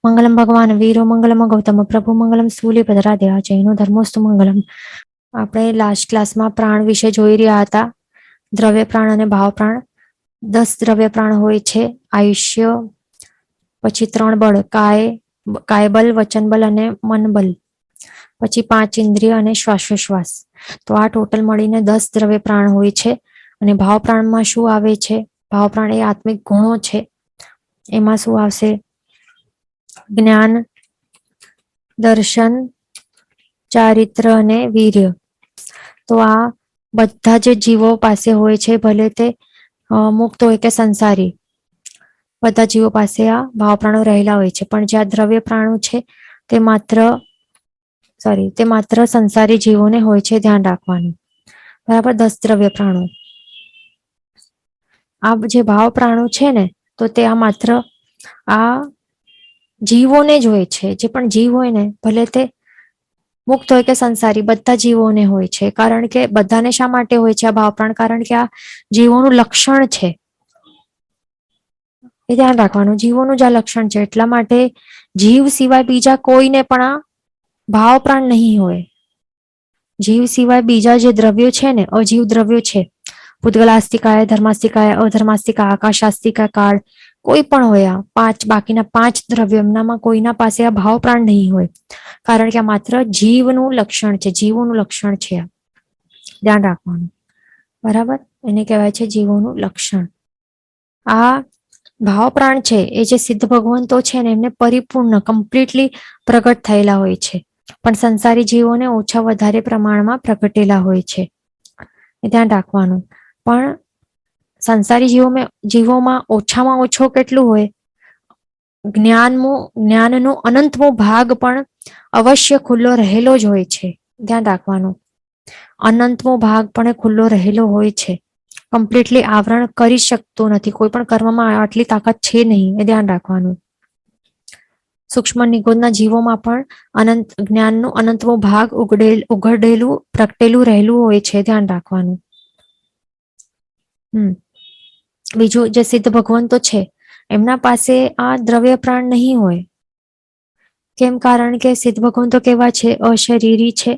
મંગલમ ભગવાન વીરો મંગલમ ગૌતમ પ્રભુ મંગલમ સ્થૂલીપધરા દેવા જૈનો ધર્મોસ્તુ મંગલમ. આપણે લાસ્ટ ક્લાસમાં પ્રાણ વિશે જોઈ રહ્યા હતા. દ્રવ્ય પ્રાણ અને ભાવ પ્રાણ. 10 દ્રવ્ય પ્રાણ હોય છે. આયુષ્ય, પછી 3 બળ, કાયબલ, વચનબલ અને મનબલ, પછી 5 ઇન્દ્રિય અને શ્વાસોશ્વાસ. તો આ ટોટલ મળીને 10 દ્રવ્ય પ્રાણ હોય છે. અને ભાવ પ્રાણમાં શું આવે છે? ભાવ પ્રાણ એ આત્મિક ગુણો છે. એમાં શું આવશે? જ્ઞાન, દર્શન, ચારિત્ર અને વીર્ય. તો આ બધા જે જીવો પાસે હોય છે, ભલે તે મુક્ત હોય કે સંસારી, બધા જીવો પાસે આ ભાવ પ્રાણો રહેલા હોય છે. પણ જે આ દ્રવ્ય પ્રાણો છે તે માત્ર સંસારી જીવોને હોય છે. ધ્યાન રાખવાનું. બરાબર. 10 દ્રવ્ય પ્રાણો. આ જે ભાવ પ્રાણો છે ને, તો તે આ માત્ર આ જીવોને જ હોય છે. જે પણ જીવ હોય ને, ભલે તે મુક્ત હોય કે સંસારી, બધા જીવોને હોય છે. કારણ કે બધાને શા માટે હોય છે આ ભાવ પ્રાણ? કારણ કે આ જીવોનું લક્ષણ છે. એ ધ્યાન રાખવાનું. જીવોનું જ આ લક્ષણ છે. એટલા માટે જીવ સિવાય બીજા કોઈને પણ આ ભાવ પ્રાણ નહીં હોય. જીવ સિવાય બીજા જે દ્રવ્યો છે ને, અજીવ દ્રવ્યો છે, ભૂતગલાસ્તિકાય, ધર્માસ્તિકાય, અધર્માસ્તિકા, આકાશાસ્તિકા, કાળ, કોઈ પણ હોય, આ બાકીના 5 દ્રવ્યો, એમનામાં કોઈના પાસે આ ભાવ પ્રાણ નહીં હોય. કારણ કે આ માત્ર જીવનું લક્ષણ છે. જીવોનું લક્ષણ છે. ધ્યાન રાખવાનું. બરાબર. એને કહેવાય છે જીવોનું લક્ષણ. આ ભાવ પ્રાણ છે એ જે સિદ્ધ ભગવંતો છે ને, એમને પરિપૂર્ણ કમ્પ્લીટલી પ્રગટ થયેલા હોય છે. પણ સંસારી જીવોને ઓછા વધારે પ્રમાણમાં પ્રગટેલા હોય છે. એ ધ્યાન રાખવાનું. પણ સંસારી જીવોમાં ઓછામાં ઓછો કેટલું હોય? જ્ઞાનનો અનંતમો ભાગ પણ અવશ્ય ખુલ્લો રહેલો જ હોય છે. ધ્યાન રાખવાનું. અનંતમો ભાગ પણ ખુલ્લો રહેલો હોય છે. કમ્પ્લીટલી આવરણ કરી શકતો નથી. કોઈ પણ કર્મમાં આટલી તાકાત છે નહીં. એ ધ્યાન રાખવાનું. સૂક્ષ્મ નિગોદના જીવોમાં પણ જ્ઞાનનો અનંતમો ભાગ ઉઘડેલું પ્રગટેલું રહેલું હોય છે. ધ્યાન રાખવાનું. બીજું, જે સિદ્ધ ભગવંતો છે એમના પાસે આ દ્રવ્ય પ્રાણ નહીં હોય. કેમ? કારણ કે સિદ્ધ ભગવંતો કેવા છે? અશરીરી છે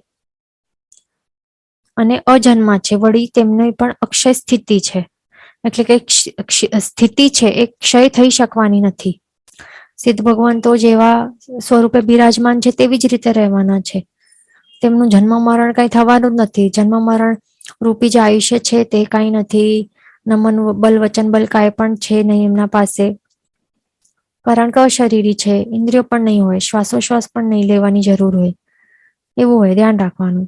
અને અજન્મા છે. વળી તેમની પણ અક્ષય સ્થિતિ છે. એટલે કે સ્થિતિ છે એ ક્ષય થઈ શકવાની નથી. સિદ્ધ ભગવંતો જેવા સ્વરૂપે બિરાજમાન છે તેવી જ રીતે રહેવાના છે. તેમનું જન્મ મરણ કઈ થવાનું જ નથી. જન્મ મરણ રૂપી જે આયુષ્ય છે તે કઈ નથી. નમન બલ, વચન બલ કાંઈ પણ છે નહીં એમના પાસે. કારણ કે અશરીરી છે. ઇન્દ્રિયો પણ નહીં હોય. શ્વાસોશ્વાસ પણ નહીં લેવાની જરૂર હોય. એવું હોય. ધ્યાન રાખવાનું.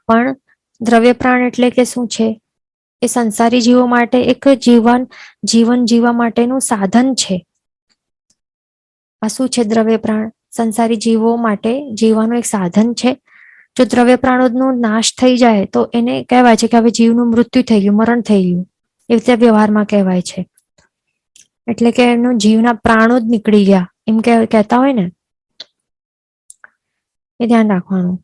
પણ દ્રવ્ય પ્રાણ એટલે કે શું છે? એ સંસારી જીવો માટે એક જીવન જીવવા માટેનું સાધન છે. આ શું છે? દ્રવ્ય પ્રાણ સંસારી જીવો માટે જીવવાનું એક સાધન છે. જો દ્રવ્ય પ્રાણોનો નાશ થઈ જાય તો એને કહેવાય છે કે હવે જીવનું મૃત્યુ થઈ ગયું, મરણ થઈ ગયું. એ રીતે વ્યવહારમાં કહેવાય છે. એટલે કે એમનું જીવના પ્રાણો જ નીકળી ગયા એમ કહેતા હોય ને, એ ધ્યાન રાખવાનું.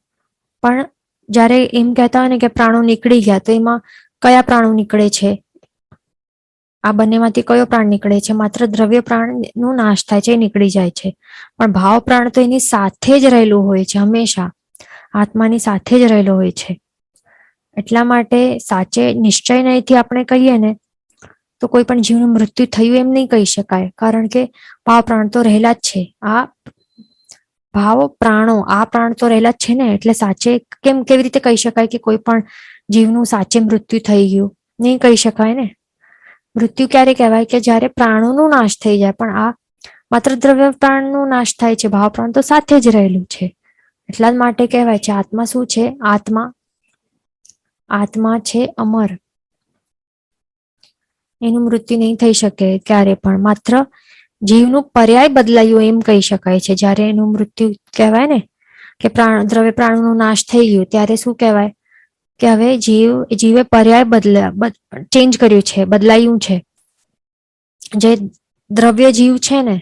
પણ જ્યારે એમ કહેતા હોય ને કે પ્રાણો નીકળી ગયા, તો એમાં કયા પ્રાણો નીકળે છે? આ બંનેમાંથી કયો પ્રાણ નીકળે છે? માત્ર દ્રવ્ય પ્રાણનો નાશ થાય છે, એ નીકળી જાય છે. પણ ભાવ પ્રાણ તો એની સાથે જ રહેલું હોય છે. હંમેશા આત્માની સાથે જ રહેલો હોય છે. એટલા માટે સાચે નિશ્ચય નહીંથી આપણે કહીએ ને તો કોઈ પણ જીવનું મૃત્યુ થયું એમ નહીં કહી શકાય. કારણ કે ભાવ પ્રાણ તો રહેલા જ છે. આ પ્રાણ તો રહેલા જ છે ને. એટલે સાચે કેવી રીતે કહી શકાય કે કોઈ પણ જીવનું સાચે મૃત્યુ થઈ ગયું? નહીં કહી શકાય ને. મૃત્યુ ક્યારે કહેવાય? કે જ્યારે પ્રાણોનો નાશ થઈ જાય. પણ આ માત્ર દ્રવ્ય પ્રાણનો નાશ થાય છે. ભાવ પ્રાણ તો સાથે જ રહેલું છે. એટલા જ માટે કહેવાય છે આત્મા શું છે? આત્મા છે અમર. એનું મૃત્યુ નહીં થઈ શકે ક્યારે પણ. માત્ર જીવનું પર્યાય બદલાયું એમ કહી શકાય છે. જ્યારે એનું મૃત્યુ કહેવાય ને કે દ્રવ્ય પ્રાણોનો નાશ થઈ ગયો, ત્યારે શું કહેવાય? કે હવે જીવે પર્યાય ચેન્જ કર્યું છે, બદલાયું છે. જે દ્રવ્ય જીવ છે ને,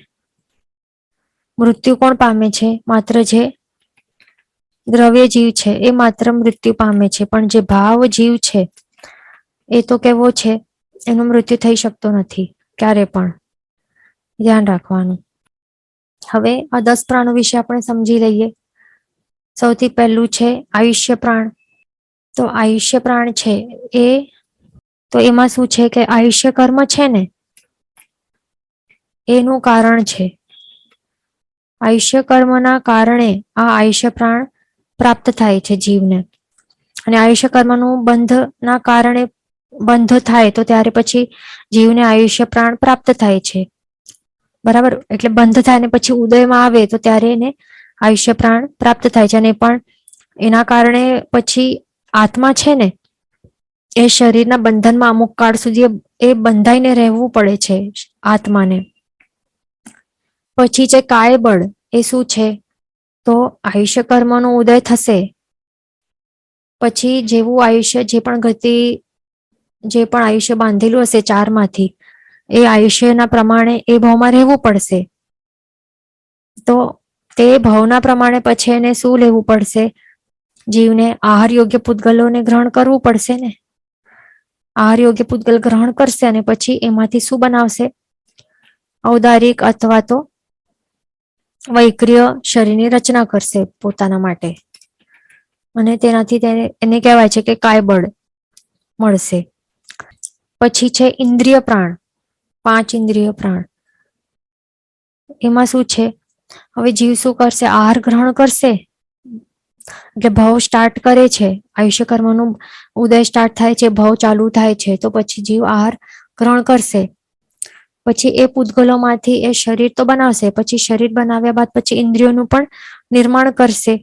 મૃત્યુ કોણ પામે છે? માત્ર જે દ્રવ્ય જીવ છે એ માત્ર મૃત્યુ પામે છે. પણ જે ભાવ જીવ છે એ તો કેવો છે? એનું મૃત્યુ થઈ શકતો નથી ક્યારે પણ. ધ્યાન રાખવાનું. હવે આ 10 પ્રાણો વિશે આપણે સમજી લઈએ. સૌથી પહેલું છે આયુષ્ય પ્રાણ. તો આયુષ્ય પ્રાણ છે એ તો એમાં શું છે કે આયુષ્ય કર્મ છે ને એનું કારણ છે. આયુષ્ય કર્મના કારણે આ આયુષ્ય પ્રાણ પ્રાપ્ત થાય છે જીવને. અને આયુષ્ય કર્મનું બંધના કારણે બંધ થાય તો ત્યારે પછી જીવને આયુષ્ય પ્રાણ પ્રાપ્ત થાય છે. બરાબર, એટલે બંધ થાય ને પછી ઉદયમાં આવે તો ત્યારે એને આયુષ્ય પ્રાણ પ્રાપ્ત થાય છે. અને પણ એના કારણે પછી આત્મા છે ને એ શરીરના બંધનમાં અમુક કાળ સુધી એ બંધાઈને રહેવું પડે છે આત્માને. પછી જે કાયબળ એ શું છે તો આયુષ્ય કર્મનો ઉદય થશે પછી જેવું આયુષ્ય જે પણ આયુષ્ય બાંધેલું હશે 4 માંથી એ આયુષ્યના પ્રમાણે એ ભાવમાં રહેવું પડશે. તો તે ભાવના પ્રમાણે પછી એને શું લેવું પડશે? જીવને આહાર યોગ્ય પૂતગલોને ગ્રહણ કરવું પડશે ને. આહાર યોગ્ય પૂતગલ ગ્રહણ કરશે અને પછી એમાંથી શું બનાવશે? ઔદારિક અથવા તો વૈક્રિય શરીરની રચના કરશે પોતાના માટે. અને તેનાથી એને કહેવાય છે કે કાયબળ મળશે. પછી છે ઇન્દ્રિય પ્રાણ. 5 ઇન્દ્રિય પ્રાણ. એમાં શું છે? હવે જીવ શું કરશે? આહાર ગ્રહણ કરશે એટલે ભાવ સ્ટાર્ટ કરે છે. આયુષ્ય કર્મનું ઉદય સ્ટાર્ટ થાય છે, ભાવ ચાલુ થાય છે તો પછી જીવ આહાર ગ્રહણ કરશે. પછી એ પૂતગલોમાંથી એ શરીર તો બનાવશે. પછી શરીર બનાવ્યા બાદ પછી ઇન્દ્રિયોનું પણ નિર્માણ કરશે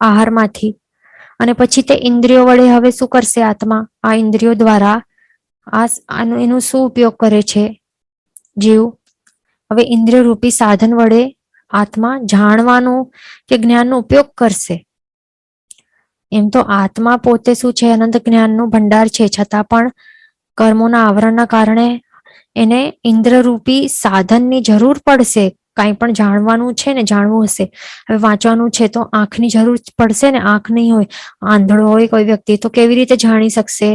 આહારમાંથી. અને પછી તે ઇન્દ્રિયો વડે હવે શું કરશે આત્મા? આ ઇન્દ્રિયો દ્વારા એનું શું ઉપયોગ કરે છે જીવ? હવે ઇન્દ્રિય રૂપી સાધન વડે આત્મા જાણવાનું કે જ્ઞાનનો ઉપયોગ કરશે. એમ તો આત્મા પોતે શું છે? અનંત જ્ઞાનનું ભંડાર છે. છતાં પણ કર્મોના આવરણના કારણે એને ઇન્દ્રરૂપી સાધનની જરૂર પડશે. કાંઈ પણ જાણવાનું છે ને, જાણવું હશે, હવે વાંચવાનું છે તો આંખની જરૂર પડશે ને. આંખ નહીં હોય, આંધળો હોય કોઈ વ્યક્તિ તો કેવી રીતે જાણી શકશે?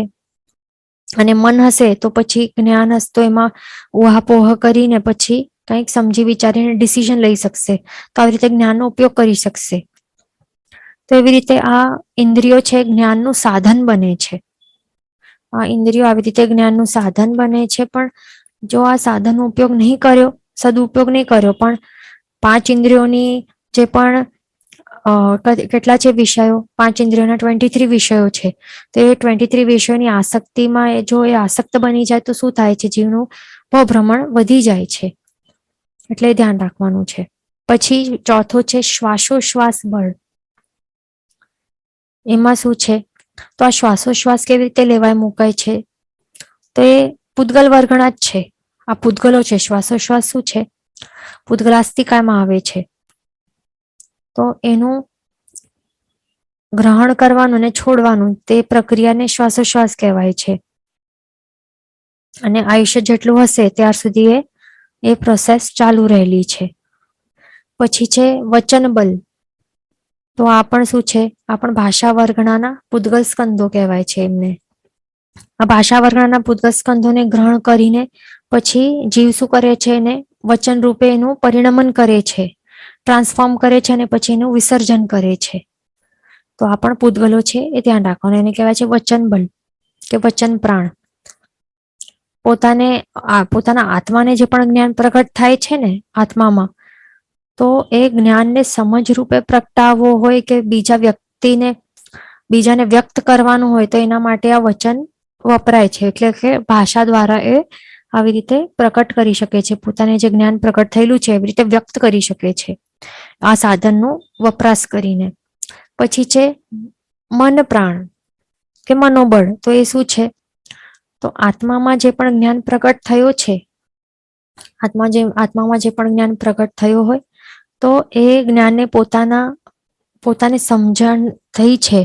અને મન હશે તો પછી જ્ઞાન હશે તો એમાં ઉહાપોહ કરીને પછી કંઈક સમજી વિચારીને ડિસિઝન લઈ શકશે. તો આવી રીતે જ્ઞાનનો ઉપયોગ કરી શકશે. તો એવી રીતે આ ઇન્દ્રિયો છે જ્ઞાનનું સાધન બને છે. આ ઇન્દ્રિયો આવી રીતે જ્ઞાનનું સાધન બને છે. પણ જો આ સાધનનો ઉપયોગ નહીં કર્યો, સદુપયોગ નહીં કર્યો, પણ 5 ઇન્દ્રિયોની જે પણ કેટલા છે વિષયો? 5 ઇન્દ્રિયોના 23 વિષયો છે. તો એ 23 વિષયોની આસક્તિમાં જો એ આસક્ત બની જાય તો શું થાય છે? જીવનું ભ્રમણ વધી જાય છે. એટલે ધ્યાન રાખવાનું છે. પછી ચોથો છે શ્વાસોશ્વાસ બળ. એમાં શું છે? તો આ શ્વાસોશ્વાસ કેવી રીતે લેવાય મુકાય છે? તો એ પૂતગલ વર્ગના જ છે. આ પૂતગલો છે. શ્વાસોશ્વાસ શું છે? પૂતગલાસ્તિકામાં આવે છે. તો એનું ગ્રહણ કરવાનું અને છોડવાનું તે પ્રક્રિયાને શ્વાસોશ્વાસ કહેવાય છે. અને આયુષ્ય જેટલું હશે ત્યાર સુધી એ પ્રોસેસ ચાલુ રહેલી છે. પછી છે વચન બલ. તો આ પણ શું છે? આ પણ ભાષા વર્ગના પૂતગલ સ્કંદો કહેવાય છે એમને. આ ભાષા વર્ગના પૂતગલ સ્કંદોને ગ્રહણ કરીને પછી જીવ શું કરે છે? એને વચન રૂપે એનું પરિણમન કરે છે, ટ્રાન્સફોર્મ કરે છે અને પછી એનું વિસર્જન કરે છે. તો આ પણ પૂતગલો છે, એ ધ્યાન રાખવાનું. એને કહેવાય છે વચન બલ કે વચન પ્રાણ. પોતાના આત્માને જે પણ જ્ઞાન પ્રગટ થાય છે ને આત્મામાં, તો એ જ્ઞાનને સમજ રૂપે પ્રગટાવવો હોય કે બીજાને વ્યક્ત કરવાનું હોય તો એના માટે આ વચન વપરાય છે. એટલે કે ભાષા દ્વારા એ આવી રીતે પ્રકટ કરી શકે છે. પોતાને જે જ્ઞાન પ્રગટ થયેલું છે એવી રીતે વ્યક્ત કરી શકે છે આ સાધનનો વપરાશ કરીને. પછી છે મન પ્રાણ કે મનોબળ. તો એ શું છે? તો આત્મામાં જે પણ જ્ઞાન પ્રગટ થયો છે, આત્મામાં જે પણ જ્ઞાન પ્રગટ થયો હોય તો એ જ્ઞાનને પોતાને સમજણ થઈ છે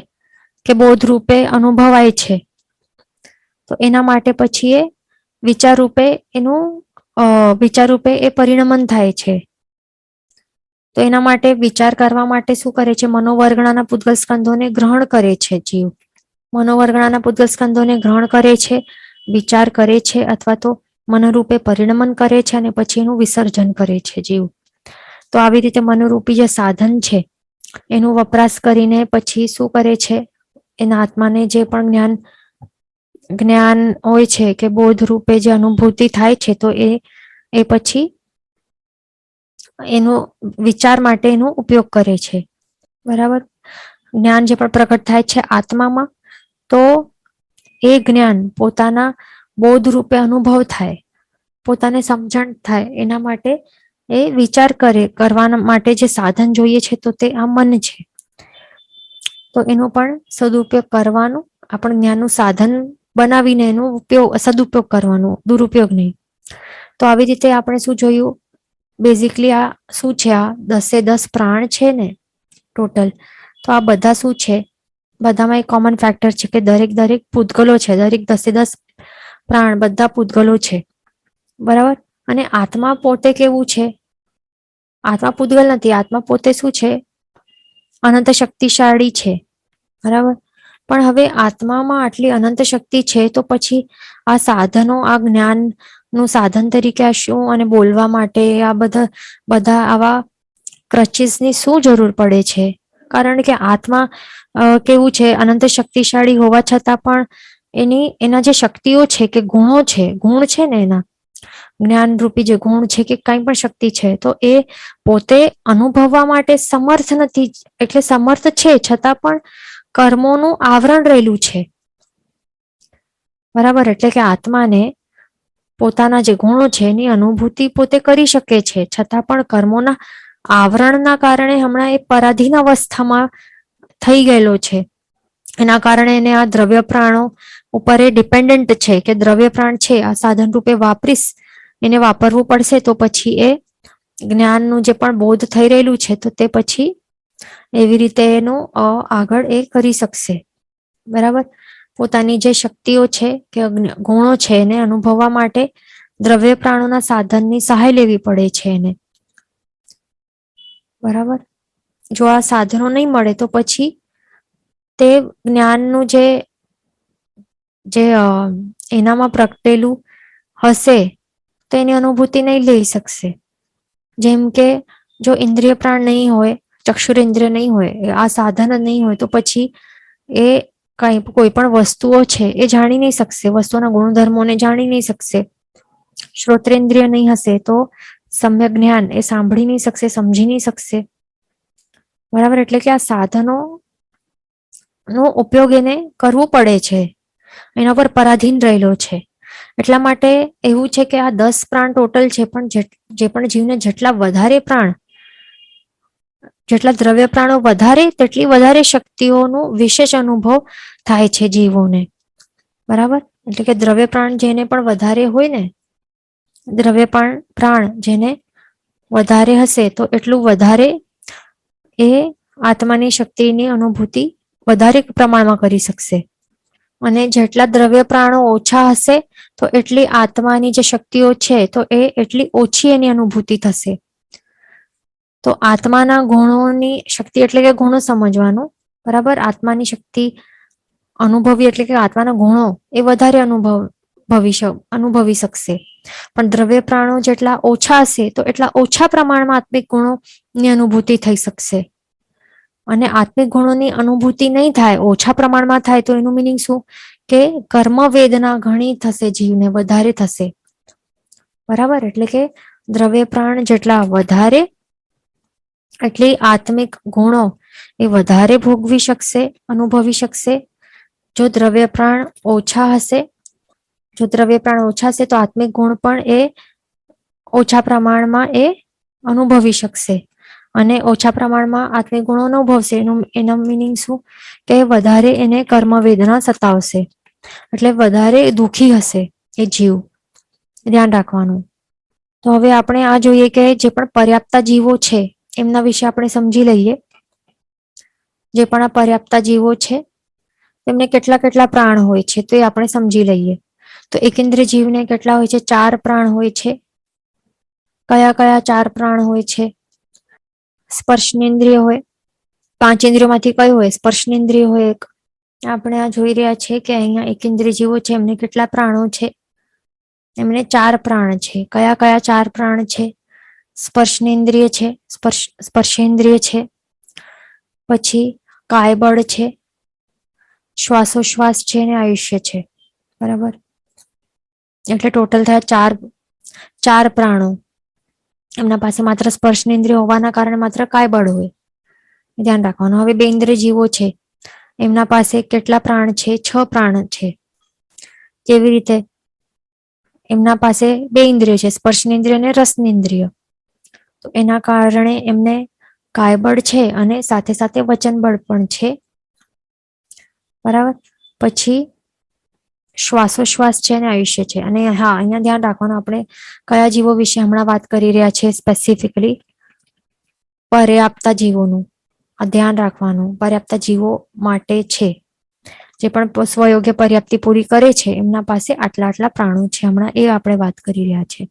કે બોધ રૂપે અનુભવાય છે. તો એના માટે પછી એ વિચાર રૂપે એ પરિણમન થાય છે. તો એના માટે વિચાર કરવા માટે શું કરે છે? મનોવર્ગણાના પૂતગલ સ્કંદોને ગ્રહણ કરે છે જીવ. મનોવર્ગણાના પૂતગલ સ્કંદોને ગ્રહણ કરે છે, વિચાર કરે છે અથવા તો મનોરૂપે પરિણમન કરે છે અને પછી એનું વિસર્જન કરે છે જીવ. તો આવી રીતે મનોરૂપી જે સાધન છે એનો વપરાશ કરીને પછી શું કરે છે, એના આત્માને જે પણ જ્ઞાન હોય છે કે બોધ રૂપે જે અનુભૂતિ થાય છે, તો એ પછી એનો વિચાર માટે એનો ઉપયોગ કરે છે. બરાબર. જ્ઞાન જે પણ પ્રગટ થાય છે આત્મામાં, તો એ જ્ઞાન પોતાના બોધ રૂપે અનુભવ થાય, પોતાને સમજણ થાય, એના માટે એ વિચાર કરવા માટે જે સાધન જોઈએ છે, તો તે આ મન છે. તો એનો પણ સદુપયોગ કરવાનો, આપણે જ્ઞાનનું સાધન બનાવીને એનો સદુપયોગ કરવાનો, દુરુપયોગ નહીં. તો આવી રીતે આપણે શું જોયું, બેઝિકલી આ શું છે, આ 10 પ્રાણ છે ને ટોટલ, તો આ બધા શું છે, બધામાં એક કોમન ફેક્ટર છે કે દરેક પૂતગલો છે, દરેક 10 પ્રાણ બધા પૂતગલો છે. બરાબર. અને આત્મા પોતે કેવું છે, આત્મા પૂતગલ નથી, આત્મા પોતે શું છે, અનંત શક્તિશાળી છે. બરાબર. પણ હવે આત્મામાં આટલી અનંત શક્તિ છે, તો પછી આ સાધનો, આ જ્ઞાનનું સાધન તરીકે આ શું, અને બોલવા માટે આ બધા આવા ક્રચીસની શું જરૂર પડે છે? કારણ કે આત્મા કેવું છે, અનંત શક્તિશાળી હોવા છતાં પણ એના જે શક્તિઓ છે કે ગુણ છે ને, એના જ્ઞાન રૂપી જે ગુણ છે કે કઈ પણ શક્તિ છે, તો એ પોતે અનુભવવા માટે સમર્થ નથી. એટલે સમર્થ છે છતાં પણ કર્મોનું આવરણ રહેલું છે. બરાબર. એટલે કે આત્માને પોતાના જે ગુણો છે એની અનુભૂતિ પોતે કરી શકે છે, છતાં પણ કર્મોના આવરણના કારણે હમણાં એ પરાધીન અવસ્થામાં થઈ ગયેલો છે. એના કારણે એને આ દ્રવ્ય પ્રાણો ઉપર એ ડિપેન્ડન્ટ છે કે દ્રવ્ય પ્રાણ છે આ સાધન રૂપે વાપરીશ, એને વાપરવું પડશે, તો પછી એ જ્ઞાનનું જે પણ બોધ થઈ રહેલું છે, તો તે પછી એવી રીતે એનું આગળ એ કરી શકશે. બરાબર. પોતાની જે શક્તિઓ છે કે ગુણો છે એને અનુભવવા માટે દ્રવ્ય પ્રાણોના સાધનની સહાય લેવી પડે છે એને. બરાબર. જો આ સાધનો નહીં મળે તો પછી તે જ્ઞાનનું જે એનામાં પ્રગટેલું હશે તો એની અનુભૂતિ નહીં લઈ શકશે. જેમ કે જો ઇન્દ્રિય પ્રાણ નહીં હોય, ચક્ષુરેન્દ્રિય નહીં હોય, આ સાધન નહીં હોય, તો પછી એ કોઈ પણ વસ્તુઓ છે એ જાણી નહીં શકશે, વસ્તુઓના ગુણધર્મોને જાણી નહીં શકશે. શ્રોત્રેન્દ્રિય નહીં હશે તો સમ્યક જ્ઞાન એ સાંભળી નહીં શકશે, સમજી નહીં શકશે. બરાબર. એટલે કે આ સાધનો નો ઉપયોગ એને કરવો પડે છે, એના પર પરાધીન રહેલો છે. એટલા માટે એવું છે કે આ 10 પ્રાણ ટોટલ છે, પણ જે પણ જીવને જેટલા વધારે પ્રાણ, જેટલા દ્રવ્ય પ્રાણો વધારે, તેટલી વધારે શક્તિઓનો વિશેષ અનુભવ થાય છે જીવોને. બરાબર. એટલે કે દ્રવ્ય પ્રાણ જેને પણ વધારે હોય ને, દ્રવ્ય પ્રાણ જેને વધારે હશે, તો એટલું વધારે એ આત્માની શક્તિની અનુભૂતિ વધારે પ્રમાણમાં કરી શકશે. અને જેટલા દ્રવ્ય પ્રાણો ઓછા હશે, તો એટલી આત્માની જે શક્તિઓ છે તો એ એટલી ઓછી એની અનુભૂતિ થશે. તો આત્માના ગુણોની શક્તિ એટલે કે ગુણો સમજવાનું. બરાબર. આત્માની શક્તિ અનુભવી એટલે કે આત્માના ગુણો એ વધારે અનુભવી શકશે. પણ દ્રવ્ય પ્રાણો જેટલા ઓછા હશે, તો એટલા ઓછા પ્રમાણમાં આત્મિક ગુણોની અનુભૂતિ થઈ શકશે. અને આત્મિક ગુણોની અનુભૂતિ નહીં થાય, ઓછા પ્રમાણમાં થાય, તો એનું મિનિંગ શું કે કર્મ વેદના ઘણી થશે, જીવને વધારે થશે. બરાબર. એટલે કે દ્રવ્ય પ્રાણ જેટલા વધારે, એટલી આત્મિક ગુણો એ વધારે ભોગવી શકશે, અનુભવી શકશે. જો દ્રવ્ય પ્રાણ ઓછા હશે, તો આત્મિક ગુણ પણ એ ઓછા પ્રમાણમાં એ અનુભવી શકશે. અને ઓછા પ્રમાણમાં આત્મિક ગુણો અનુભવશે, એનો મિનિંગ શું કે વધારે એને કર્મ વેદના સતાવશે, એટલે વધારે દુઃખી હશે એ જીવ. ધ્યાન રાખવાનું. તો હવે આપણે આ જોઈએ કે જે પણ પર્યાપ્તા જીવો છે એમના વિશે આપણે સમજી લઈએ. જે પણ આ પર્યાપ્તા જીવો છે તેમને કેટલા પ્રાણ હોય છે તો એ આપણે સમજી લઈએ. તો એકેન્દ્રિય જીવને કેટલા હોય છે? 4 પ્રાણ હોય છે. કયા 4 પ્રાણ હોય છે? સ્પર્શનેન્દ્રિય હોય. 5 ઇન્દ્રિયોમાંથી કઈ હોય? સ્પર્શનેન્દ્રિય હોય એક. આપણે આ જોઈ રહ્યા છે કે અહીંયા એકેન્દ્રિય જીવો છે એમને કેટલા પ્રાણો છે? એમને 4 પ્રાણ છે. કયા 4 પ્રાણ છે? સ્પર્શનેન્દ્રિય છે, સ્પર્શેન્દ્રિય છે, પછી કાયબળ છે, શ્વાસોશ્વાસ છે અને આયુષ્ય છે. બરાબર, એટલે ટોટલ થયા ચાર પ્રાણો. એમના પાસે માત્ર સ્પર્શનેન્દ્રિય હોવાના કારણે માત્ર કાયબળ હોય, ધ્યાન રાખવાનું. હવે 2 ઇન્દ્રિય જીવો છે, એમના પાસે કેટલા પ્રાણ છે? 6 પ્રાણ છે. કેવી રીતે? એમના પાસે 2 ઇન્દ્રિય છે, સ્પર્શનેન્દ્રિય અને રસનેન્દ્રિય. તો એના કારણે એમને કાયબળ છે અને સાથે સાથે વચનબળ પણ છે. બરાબર, પછી શ્વાસોશ્વાસ છે અને આયુષ્ય છે. અને હા, અહીંયા ધ્યાન રાખવાનું, આપણે કયા જીવો વિશે હમણાં વાત કરી રહ્યા છે? સ્પેસિફિકલી પર્યાપ્તા જીવોનું ધ્યાન રાખવાનું. પર્યાપ્તા જીવો માટે છે, જે પણ સ્વયોગ્ય પર્યાપ્તિ પૂરી કરે છે, એમના પાસે આટલા આટલા પ્રાણો છે. હમણાં એ આપણે વાત કરી રહ્યા છે.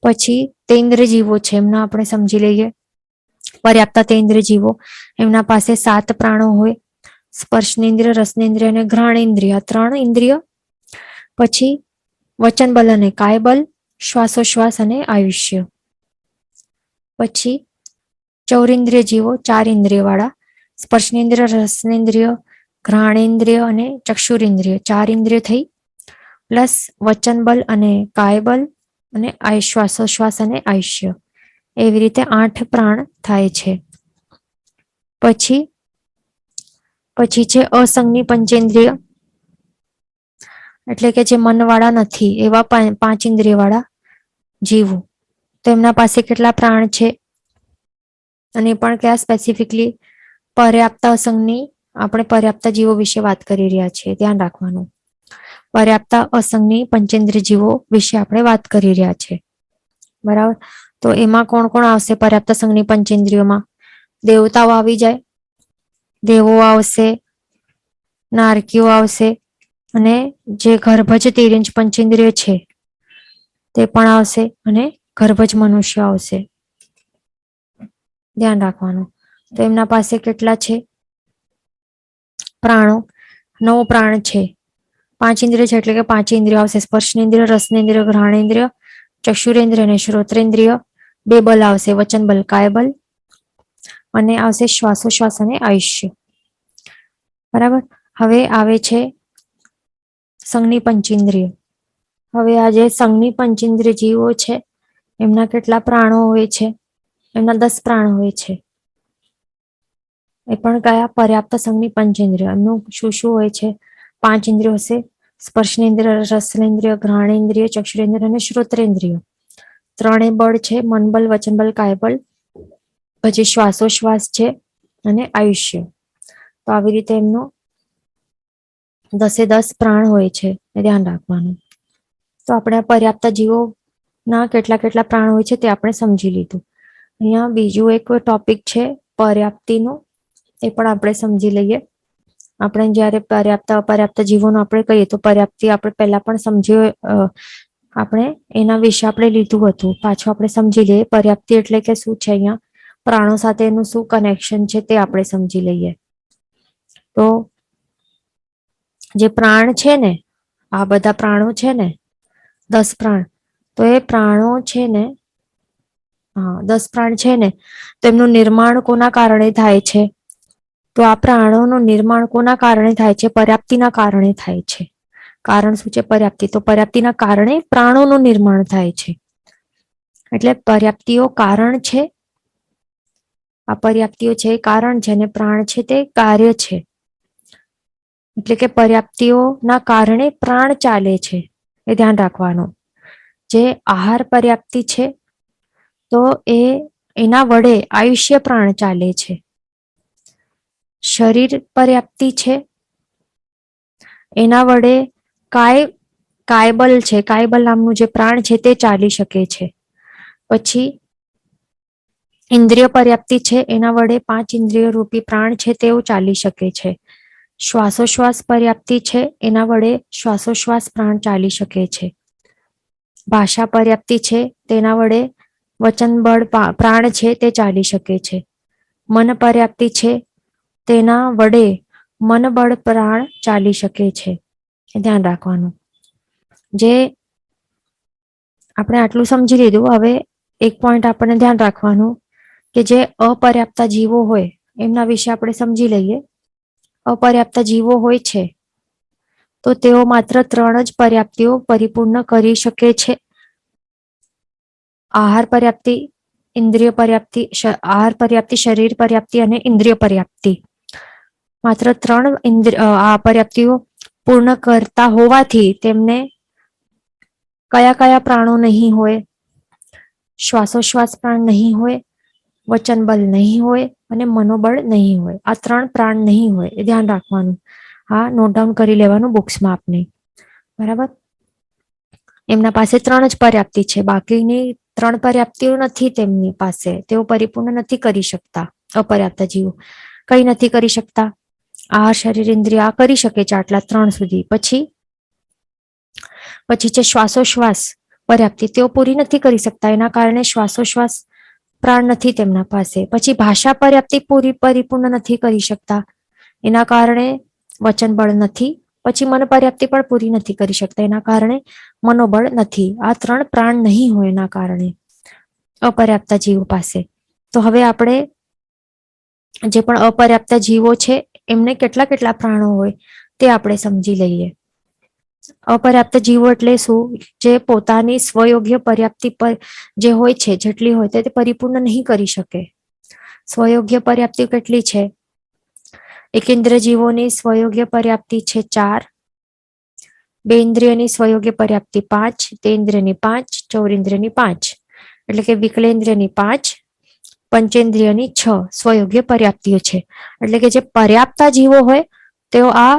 પછી તેન્દ્ર જીવો છે, એમના આપણે સમજી લઈએ. પર્યાપ્તા તેન્દ્ર જીવો, એમના પાસે 7 પ્રાણો હોય. સ્પર્શનેન્દ્રિય, રસનેન્દ્રિય અને ઘ્રાણેન્દ્રિય, 3 ઇન્દ્રિય. પછી વચનબલ અને કાયબલ, શ્વાસોશ્વાસ અને આયુષ્ય. પછી ચૌરિન્દ્રિય જીવો, 4 ઇન્દ્રિય વાળા. સ્પર્શનેન્દ્રિય, રસનેન્દ્રિય, ઘ્રાણેન્દ્રિય અને ચક્ષુરેન્દ્રિય, 4 ઇન્દ્રિય થઈ. પ્લસ વચનબલ અને કાયબલ અને શ્વાસોશ્વાસ અને આયુષ્ય. એવી રીતે 8 પ્રાણ થાય છે. પછી છે અસંગની પંચેન્દ્રિય, એટલે કે જે મનવાળા નથી એવા 5 ઇન્દ્રિય વાળા જીવો. તો એમના પાસે કેટલા પ્રાણ છે? અને પણ કયા? સ્પેસિફિકલી પર્યાપ્ત અસંગની, આપણે પર્યાપ્ત જીવો વિશે વાત કરી રહ્યા છીએ, ધ્યાન રાખવાનું. પર્યાપ્ત અસંગની પંચેન્દ્રિય જીવો વિશે આપણે વાત કરી રહ્યા છે. બરાબર, તો એમાં કોણ કોણ આવશે? પર્યાપ્ત સંઘની પંચેન્દ્રિયોમાં દેવતાઓ આવી જાય, દેવો આવશે, નારકીઓ આવશે, અને જે ગર્ભજ 13 પંચેન્દ્રિય છે તે પણ આવશે, અને ગર્ભજ મનુષ્ય આવશે. ધ્યાન રાખવાનું. તો એમના પાસે કેટલા છે પ્રાણો? 9 પ્રાણ છે. 5 ઇન્દ્રિય છે, એટલે કે 5 ઇન્દ્રિય આવશે. સ્પર્શનેન્દ્રિય, રસનેન્દ્રિય, ઘ્રાણેન્દ્રિય, ચક્ષુરેન્દ્રિય અને શ્રોત્રેન્દ્રિય. 2 બલ આવશે, વચનબલ, કાયબલ. અને આવશે શ્વાસોશ્વાસ અને આયુષ્ય. બરાબર, હવે આવે છે સંઘની પંચેન્દ્રિય. હવે આ જે સંઘની પંચેન્દ્રિય જીવો છે, એમના કેટલા પ્રાણો હોય છે? એમના 10 પ્રાણ હોય છે. એ પણ કયા? પર્યાપ્ત સંઘની પંચેન્દ્રિય. એમનું શું શું હોય છે? 5 ઇન્દ્રિયો હશે, સ્પર્શનેન્દ્રિય, રસનેન્દ્રિય, ઘ્રાણેન્દ્રિય, ચક્ષુરેન્દ્રિય અને શ્રોત્રેન્દ્રિય. 3 બળ છે, મનબલ, વચનબલ, કાયબલ. પછી શ્વાસોશ્વાસ છે અને આયુષ્ય. તો આવી રીતે એમનું 10 પ્રાણ હોય છે, ધ્યાન રાખવાનું. તો આપણે પર્યાપ્ત જીવોના કેટલા કેટલા પ્રાણ હોય છે તે આપણે સમજી લીધું. અહીંયા બીજું એક ટોપિક છે પર્યાપ્તિનું, એ પણ આપણે સમજી લઈએ. આપણે જ્યારે પર્યાપ્ત અપર્યાપ્ત જીવોનું આપણે કહીએ તો પર્યાપ્તિ આપણે પહેલા પણ સમજીએ, આપણે એના વિશે આપણે લીધું હતું. પાછું આપણે સમજી લઈએ પર્યાપ્તિ એટલે કે શું છે, અહીંયા પ્રાણો સાથે એનું શું કનેક્શન છે તે આપણે સમજી લઈએ. તો જે પ્રાણ છે ને, આ બધા પ્રાણો છે ને, 10 પ્રાણ, તો એ પ્રાણો છે ને, 10 પ્રાણ છે ને, તો એમનું નિર્માણ કોના કારણે થાય છે? તો આ પ્રાણોનું નિર્માણ કોના કારણે થાય છે? પર્યાપ્તિના કારણે થાય છે. કારણ શું છે? પર્યાપ્તિ. તો પર્યાપ્તિના કારણે પ્રાણોનું નિર્માણ થાય છે. એટલે પર્યાપ્તિઓ કારણ છે, અપર્યાપ્તિઓ છે એ કારણ છે, અને પ્રાણ છે તે કાર્ય છે. એટલે કે પર્યાપ્તિઓના કારણે પ્રાણ ચાલે છે, એ ધ્યાન રાખવાનું. જે આહાર પર્યાપ્તિ છે, તો એના વડે આયુષ્ય પ્રાણ ચાલે છે. શરીર પર્યાપ્તિ છે, એના વડે કાયબલ છે, કાયબલ નામનું જે પ્રાણ છે તે ચાલી શકે છે. પછી ઇન્દ્રિય પર્યાપ્તિ છે, એના વડે 5 ઇન્દ્રિય રૂપી પ્રાણ છે તેઓ ચાલી શકે છે. શ્વાસોશ્વાસ પર્યાપ્તિ છે, એના વડે શ્વાસોશ્વાસ પ્રાણ ચાલી શકે છે. ભાષા પર્યાપ્તિ છે, તેના વડે વચનબળ પ્રાણ છે તે ચાલી શકે છે. મન પર્યાપ્તિ છે, તેના વડે મનબળ પ્રાણ ચાલી શકે છે. ધ્યાન રાખવાનું. જે આપણે આટલું સમજી લીધું, હવે એક પોઈન્ટ આપણને ધ્યાન રાખવાનું કે જે અપર્યાપ્તા જીવો હોય એમના વિશે આપણે સમજી લઈએ. અપર્યાપ્તા જીવો હોય છે તો તેઓ માત્ર 3 જ પર્યાપ્તિઓ પરિપૂર્ણ કરી શકે છે. આહાર પર્યાપ્તિ, ઇન્દ્રિય પર્યાપ્તિ, આહાર પર્યાપ્તિ, શરીર પર્યાપ્તિ અને ઇન્દ્રિય પર્યાપ્તિ. માત્ર 3 આ પર્યાપ્તિઓ પૂર્ણ કરતા હોવાથી તેમને કયા કયા પ્રાણો નહીં હોય? શ્વાસોશ્વાસ પ્રાણ નહીં હોય, વચન બળ નહીં હોય અને મનોબળ નહીં હોય. આ 3 પ્રાણ નહીં હોય એ ધ્યાન રાખવાનું. હા, નોટ ડાઉન કરી લેવાનું બુક્સમાં આપને. બરાબર, એમના પાસે 3 જ પર્યાપ્તિ છે, બાકીની 3 પર્યાપ્તિઓ નથી તેમની પાસે. તેઓ પરિપૂર્ણ નથી કરી શકતા. અપર્યાપ્ત જીવો કઈ નથી કરી શકતા? આ શરીર ઇન્દ્રિય આ કરી શકે છે આટલા 3 સુધી. પછી છે શ્વાસોશ્વાસ પર્યાપ્તિ, તેઓ પૂરી નથી કરી શકતા, એના કારણે શ્વાસોશ્વાસ પ્રાણ નથી તેમના પાસે. પછી ભાષા પર્યાપ્તિ પરિપૂર્ણ નથી કરી શકતા, એના કારણે વચન બળ નથી. પછી મન પર્યાપ્તિ પણ પૂરી નથી કરી શકતા, એના કારણે મનોબળ નથી. આ 3 પ્રાણ નહીં હોય એના કારણે અપર્યાપ્ત જીવો પાસે. તો હવે આપણે જે પણ અપર્યાપ્ત જીવો છે એમને કેટલા કેટલા પ્રાણો હોય તે આપણે સમજી લઈએ. અપર્યાપ્ત જીવો એટલે શું? જે પોતાની સ્વયોગ્ય પર્યાપ્તિ પર જે હોય છે જેટલી હોય તે પરિપૂર્ણ નહીં કરી શકે. સ્વયોગ્ય પર્યાપ્તિ કેટલી છે? એકેન્દ્ર જીવોની સ્વયોગ્ય પર્યાપ્તિ છે 4, 2 ઇન્દ્રિયની સ્વયોગ્ય પર્યાપ્તિ 5, તેન્દ્રિયની 5, ચૌરિન્દ્રિયની 5, એટલે કે વિકલેન્દ્રિયની 5, પંચેન્દ્રિયની 6 સ્વયોગ્ય પર્યાપ્તિઓ છે. એટલે કે જે પર્યાપ્તા જીવો હોય તેઓ આ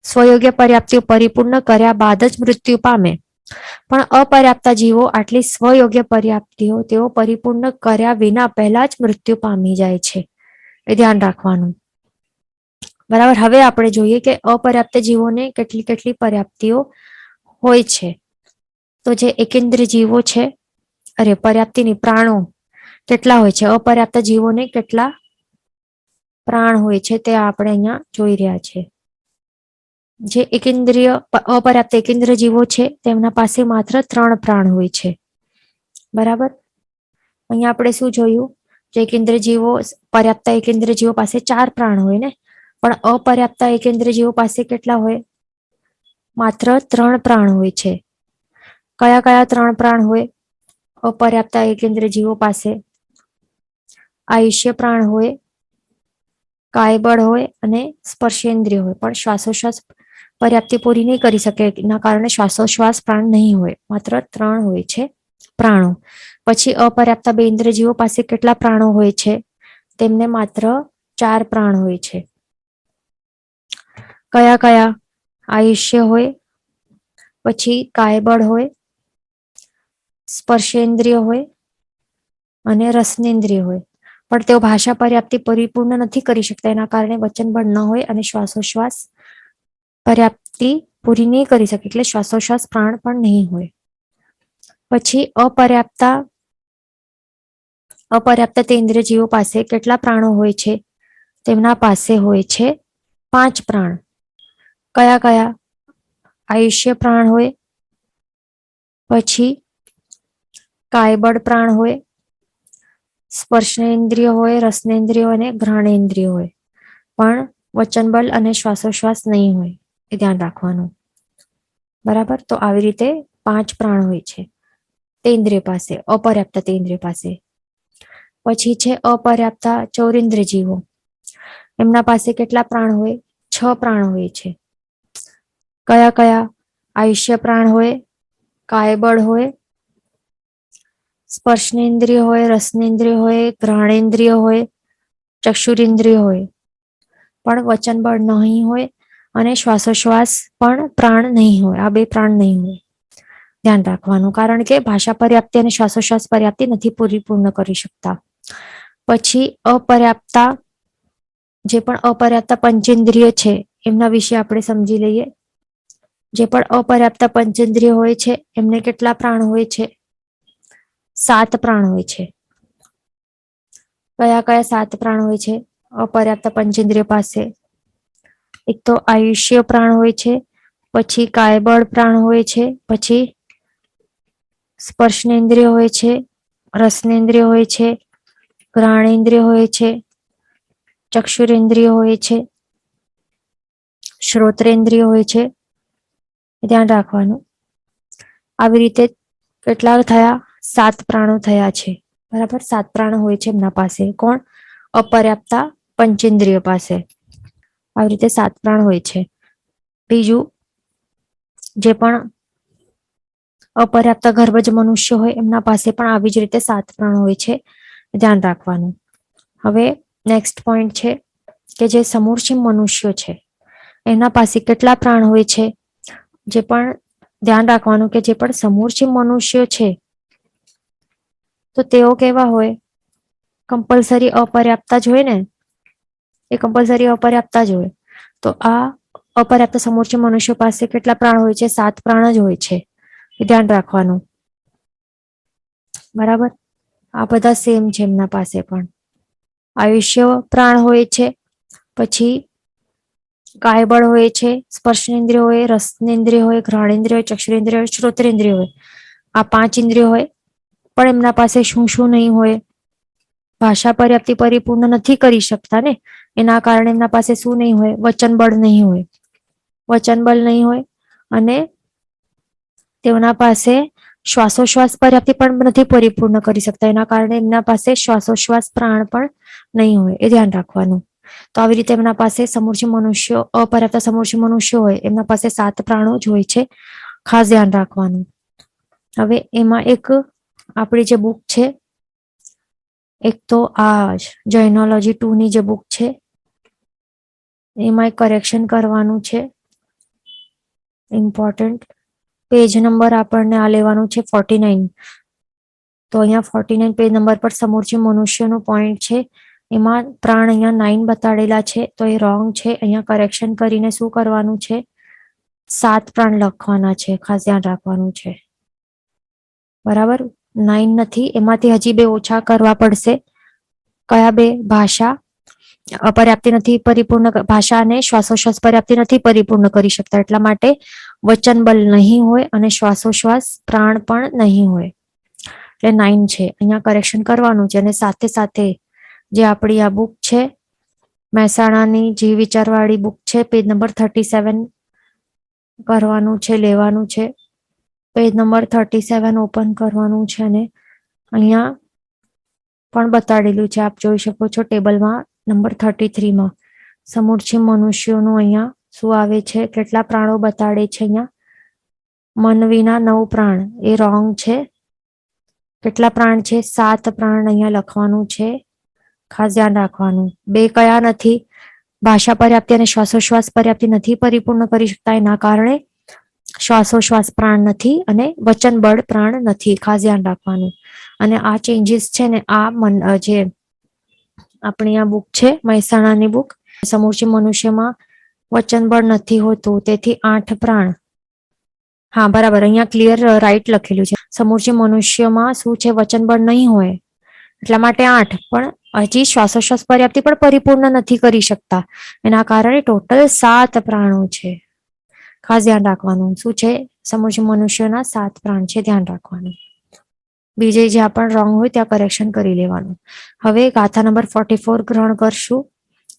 સ્વયોગ્ય પર્યાપ્તિઓ પરિપૂર્ણ કર્યા બાદ જ મૃત્યુ પામે. પણ અપર્યાપ્તા જીવો આટલી સ્વયોગ્ય પર્યાપ્તિઓ તેઓ પરિપૂર્ણ કર્યા વિના પહેલા જ મૃત્યુ પામી જાય છે. એ ધ્યાન રાખવાનું. બરાબર, હવે આપણે જોઈએ કે અપર્યાપ્ત જીવોને કેટલી કેટલી પર્યાપ્તિઓ હોય છે. તો જે એકેન્દ્રિય જીવો છે, પર્યાપ્તિની પ્રાણો કેટલા હોય છે? અપર્યાપ્ત જીવોને કેટલા પ્રાણ હોય છે તે આપણે અહીંયા જોઈ રહ્યા છે. જે અપર્યાપ્ત એકેન્દ્રિય જીવો છે તેમના પાસે માત્ર 3 પ્રાણ હોય છે. બરાબર, અહીંયા આપણે શું જોયું? જે એકેન્દ્રિય જીવો, પર્યાપ્ત એકેન્દ્રિય જીવો પાસે 4 પ્રાણ હોય ને, પણ અપર્યાપ્ત એકેન્દ્રિય જીવો પાસે કેટલા હોય? માત્ર 3 પ્રાણ હોય છે. કયા કયા 3 પ્રાણ હોય અપર્યાપ્ત એકેન્દ્રિય જીવો પાસે? આયુષ્ય પ્રાણ હોય, કાયબળ હોય અને સ્પર્શેન્દ્રિય હોય. પણ શ્વાસોશ્વાસ પર્યાપ્તિ પૂરી નહીં કરી શકે એના કારણે શ્વાસોશ્વાસ પ્રાણ નહીં હોય. માત્ર 3 હોય છે પ્રાણો. પછી અપર્યાપ્ત 2 ઇન્દ્રિય જીવો પાસે કેટલા પ્રાણો હોય છે? તેમને માત્ર 4 પ્રાણ હોય છે. કયા કયા? આયુષ્ય હોય, પછી કાયબળ હોય, સ્પર્શેન્દ્રિય હોય અને રસનેન્દ્રિય હોય. પણ તેઓ ભાષા પર્યાપ્તિ પરિપૂર્ણ નથી કરી શકતા, એના કારણે વચન બળ ન હોય અને શ્વાસોશ્વાસ પર્યાપ્તિ પૂરી નહીં કરી શકે, એટલે શ્વાસોશ્વાસ પ્રાણ પણ નહીં હોય. પછી અપર્યાપ્ત તેન્દ્રિય જીવો પાસે કેટલા પ્રાણો હોય છે? તેમના પાસે હોય છે 5 પ્રાણ. કયા કયા? આયુષ્ય પ્રાણ હોય, પછી કાયબળ પ્રાણ હોય, સ્પર્શેન્દ્રિય હોય, રસનેન્દ્રિય અને ઘ્રાણેન્દ્રિય હોય. પણ વચન બળ અને શ્વાસોશ્વાસ નહીં હોય, એ ધ્યાન રાખવાનું. બરાબર, તો આવી રીતે 5 પ્રાણ હોય છે તેન્દ્રિય પાસે, અપર્યાપ્ત તેન્દ્રિય પાસે. પછી છે અપર્યાપ્ત ચૌરિન્દ્રિય જીવો. એમના પાસે કેટલા પ્રાણ હોય? 6 પ્રાણ હોય છે. કયા કયા? આયુષ્ય પ્રાણ હોય, કાયબળ હોય, સ્પર્શનેન્દ્રિય હોય, રસનેન્દ્રિય હોય, ઘ્રાણેન્દ્રિય હોય, ચક્ષુરેન્દ્રિય હોય. પણ વચન બળ નહીં હોય અને શ્વાસોશ્વાસ પણ પ્રાણ નહીં હોય. આ 2 પ્રાણ નહીં હોય, ધ્યાન રાખવાનું. કારણ કે ભાષા પર્યાપ્તિ અને શ્વાસોશ્વાસ પર્યાપ્તિ નથી પરિપૂર્ણ કરી શકતા. પછી જે પણ અપર્યાપ્ત પંચેન્દ્રિય છે એમના વિશે આપણે સમજી લઈએ. જે પણ અપર્યાપ્ત પંચેન્દ્રિય હોય છે એમને કેટલા પ્રાણ હોય છે? 7 પ્રાણ હોય છે. કયા કયા 7 પ્રાણ હોય છે અપર્યાપ્ત પંચેન્દ્રિય પાસે? એક તો આયુષ્ય પ્રાણ હોય છે, પછી કાયબળ પ્રાણ હોય છે, પછી સ્પર્શનેન્દ્રિય હોય છે રસનેન્દ્રિય હોય છે, ઘ્રાણેન્દ્રિય હોય છે, ચક્ષુરેન્દ્રિય હોય છે, શ્રોત્રેન્દ્રિય હોય છે. ધ્યાન રાખવાનું. આવી રીતે કેટલા થયા? 7 પ્રાણો થયા છે. બરાબર, 7 પ્રાણો હોય છે એમના પાસે. કોણ? અપર્યાપ્તા પંચેન્દ્રિય પાસે આવી રીતે 7 પ્રાણ હોય છે. બીજું, જે પણ અપર્યાપ્ત ગર્ભજ મનુષ્ય હોય એમના પાસે પણ આવી જ રીતે 7 પ્રાણ હોય છે. ધ્યાન રાખવાનું. હવે નેક્સ્ટ પોઈન્ટ છે કે જે સમૂર્છિમ મનુષ્યો છે એના પાસે કેટલા પ્રાણ હોય છે? જે પણ ધ્યાન રાખવાનું કે જે પણ સમૂર્છિમ મનુષ્યો છે તો તેઓ કેવા હોય? કમ્પલસરી અપર્યાપ્તા જ હોય ને, એ કમ્પલસરી અપર્યાપ્તા જ હોય. તો આ અપર્યાપ્ત સમૂર્છિમ મનુષ્યો પાસે કેટલા પ્રાણ હોય છે? 7 પ્રાણ જ હોય છે. ધ્યાન રાખવાનું. બરાબર, આ બધા સેમ છે એમના પાસે પણ. આયુષ્ય પ્રાણ હોય છે, પછી કાયબળ હોય છે, સ્પર્શેન્દ્રિય હોય, રસનેન્દ્રિય હોય, ઘ્રાણેન્દ્રિય હોય, ચક્ષુરેન્દ્રિય હોય, શ્રોત્રેન્દ્રિય હોય. આ 5 ઇન્દ્રિયો હોય. પણ એમના પાસે શું શું નહીં હોય? ભાષા પર્યાપ્તિ પરિપૂર્ણ નથી કરી શકતા ને, એના કારણે એમના પાસે શું નહીં હોય? વચન બળ નહીં હોય. વચન બળ નહીં હોય અને તેઓના પાસે શ્વાસોશ્વાસ પર્યાપ્તિ પણ નથી પરિપૂર્ણ કરી શકતા. એના કારણે એમના પાસે શ્વાસોશ્વાસ પ્રાણ પણ નહીં હોય. એ ધ્યાન રાખવાનું. તો આવી રીતે એમના પાસે સમૂર્છિમ મનુષ્યો, અપર્યાપ્ત સમૂર્છિમ મનુષ્યો હોય એમના પાસે 7 પ્રાણો જ હોય છે. ખાસ ધ્યાન રાખવાનું. હવે એમાં એક આપણી જે બુક છે, એક તો આ જૈનોલોજી 2 ની જે બુક છે એમાં એક કરેક્શન કરવાનું છે ઇમ્પોર્ટન્ટ. પેજ નંબર આપણને આ લેવાનું છે 49. તો અહીંયા 49 પેજ નંબર પર સમૂર્છિમ મનુષ્યનું પોઈન્ટ છે. એમાં પ્રાણ અહીંયા 9 બતાડેલા છે, તો એ રોંગ છે. અહીંયા કરેક્શન કરીને શું કરવાનું છે? 7 પ્રાણ લખવાના છે. ખાસ ધ્યાન રાખવાનું છે. બરાબર, 9 નથી, એમાંથી હજી 2 ઓછા કરવા પડશે. કયા 2? ભાષા અપર્યાપ્તિ નથી પરિપૂર્ણ, ભાષા અને શ્વાસોશ્વાસ પર્યાપ્તિ નથી પરિપૂર્ણ કરી શકતા, એટલા માટે વચન બલ નહીં હોય અને શ્વાસોશ્વાસ પ્રાણ પણ નહીં હોય. એટલે 9 છે. અહીંયા કરેક્શન કરવાનું છે. અને સાથે સાથે જે આપણી આ બુક છે મહેસાણાની જીવ વિચારવાળી બુક છે, પેજ નંબર 37 કરવાનું છે, લેવાનું છે. પેજ નંબર 37 ઓપન કરવાનું છે અને અહીંયા પણ બતાડેલું છે. આપ જોઈ શકો છો ટેબલમાં નંબર 33માં સમૂર્છિમ મનુષ્યોનું અહીંયા શું આવે છે? કેટલા પ્રાણો બતાડે છે? અહીંયા મન વિના 9 પ્રાણ. એ રોંગ છે. કેટલા પ્રાણ છે? 7 પ્રાણ અહીંયા લખવાનું છે. ખાસ ધ્યાન રાખવાનું. 2 કયા નથી? ભાષા પર્યાપ્તિ અને શ્વાસોશ્વાસ પર્યાપ્તિ નથી પરિપૂર્ણ કરી શકતા, એના કારણે શ્વાસોશ્વાસ પ્રાણ નથી અને વચન બળ પ્રાણ નથી. ખાસ ધ્યાન રાખવાનું. અને આ ચેન્જીસ છે ને, આ જે આપણી આ બુક છે મહેસાણાની બુક, સમૂર્છિમ મનુષ્યમાં વચન બળ નથી હોતું, તેથી 8 પ્રાણ. હા બરાબર, અહીંયા ક્લિયર રાઈટ લખેલું છે. સમૂર્છિમ મનુષ્યમાં શું છે? વચન બળ નહીં હોય, એટલા માટે 8. પણ હજી શ્વાસોશ્વાસ પર્યાપ્તિ પણ પરિપૂર્ણ નથી કરી શકતા, એના કારણે ટોટલ 7 પ્રાણો છે. ખાસ ધ્યાન રાખવાનું. શું છે? સમૂર્છિમ મનુષ્યના 7 પ્રાણ છે. ધ્યાન રાખવાનું. બીજે જ્યાં પણ રોંગ હોય ત્યાં કરેક્શન કરી લેવાનું. હવે ગાથા નંબર 44 ગ્રહણ કરશું.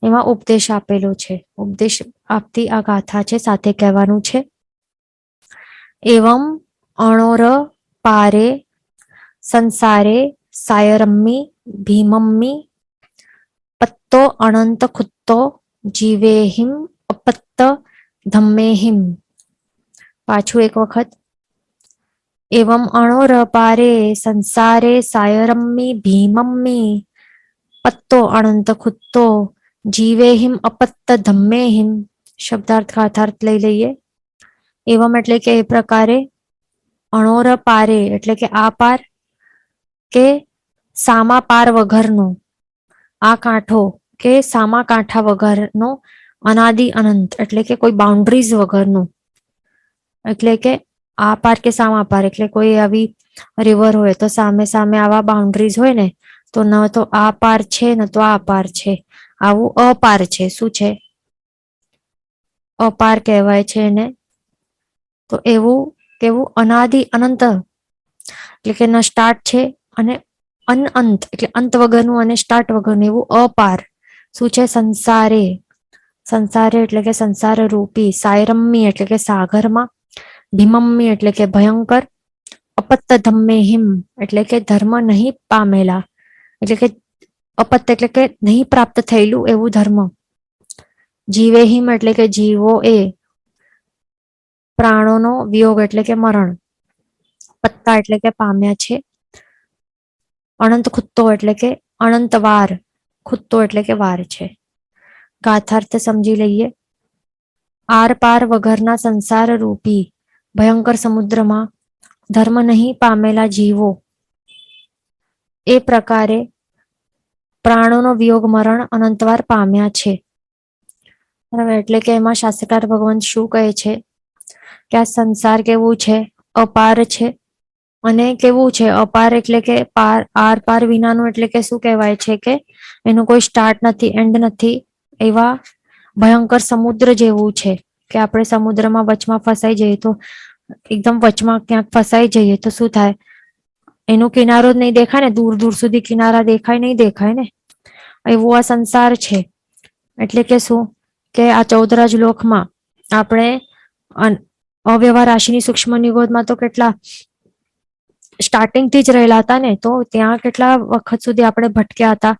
એમાં ઉપદેશ આપેલો છે. ઉપદેશ આપતી આ ગાથા છે, સાથે કહેવાનું છે. એવમ અણોર પારે સંસારે સાયરમ્મી ભીમમ્મી પત્તો અનંત ખુત્તો જીવેહિમ અપત્ત ધમ્મેહિમ. પાછું એક વખત. એવમ અણોર પારે સંસારે સાયરમ્મી ભીમમ્મી પત્તો અનંત ખુત્તો જીવેહિમ અપત્ત ધમ્મેહિમ. શબ્દાર્થ ગાથાર્થ લઈ લઈએ. એવમ એટલે કે એ પ્રકારે, અણોર પારે એટલે કે આ પાર, કે સામા પાર વગરનો, આ કાંઠો કે સામા કાંઠા વગરનો, અનાદિ અનંત એટલે કે કોઈ બાઉન્ડ્રીઝ વગરનું. એટલે કે આ પાર કે સામા પાર એટલે કોઈ આવી રિવર હોય તો સામે સામે આવા બાઉન્ડ્રીઝ હોય ને, તો ન તો આ પાર છે ન તો આ પાર છે, આવું અપાર છે. શું છે? અપાર કહેવાય છે એને. તો એવું કેવું? અનાદિ અનંત એટલે કે ન સ્ટાર્ટ છે અને અનંત એટલે અંત વગરનું અને સ્ટાર્ટ વગરનું એવું અપાર. શું છે? સંસારે. સંસારે એટલે કે સંસાર રૂપી. સાયરમ્મી એટલે કે સાગરમાં. ભીમમ્મી એટલે કે ભયંકર. અપત્ત ધમ્મે હિમ એટલે કે ધર્મ નહીં પામેલા, એટલે કે અપત્ય એટલે કે નહીં પ્રાપ્ત થયેલું એવું ધર્મ. જીવે હિમ એટલે કે જીવો એ. પ્રાણોનો વિયોગ એટલે કે મરણ. પત્તા એટલે કે પામ્યા છે. અનંત ખુત્તો એટલે કે અનંત વાર. ખુત્તો એટલે કે વાર છે. ગાથાર્થ સમજી લઈએ. આર પાર વગરના સંસાર રૂપી ભયંકર સમુદ્રમાં ધર્મ નહીં પામેલા જીવો એ પ્રકારે પ્રાણોનો વિયોગ મરણ અનંતવાર પામ્યા છે. બરાબર, એટલે કે એમાં શાસ્ત્રકાર ભગવાન શું કહે છે કે આ સંસાર કેવું છે? અપાર છે. અને કેવું છે? અપાર એટલે કે પાર, આર પાર વિનાનું એટલે કે શું કહેવાય છે કે એનું કોઈ સ્ટાર્ટ નથી, એન્ડ નથી. એવા ભયંકર સમુદ્ર જેવું છે કે આપણે સમુદ્રમાં વચમાં ફસાઈ જઈએ તો એકદમ વચમાં ક્યાંક ફસાઈ જઈએ તો શું થાય? એનો કિનારો જ નહીં દેખાય ને, દૂર દૂર સુધી કિનારા દેખાય નહીં દેખાય ને. એવો આ સંસાર છે. એટલે કે શું કે આ 14 લોકમાં આપણે અવ્યવહાર રાશિની સૂક્ષ્મ નિગોદમાં તો કેટલા સ્ટાર્ટિંગ થી જ રહેલા હતા ને, તો ત્યાં કેટલા વખત સુધી આપણે ભટક્યા હતા?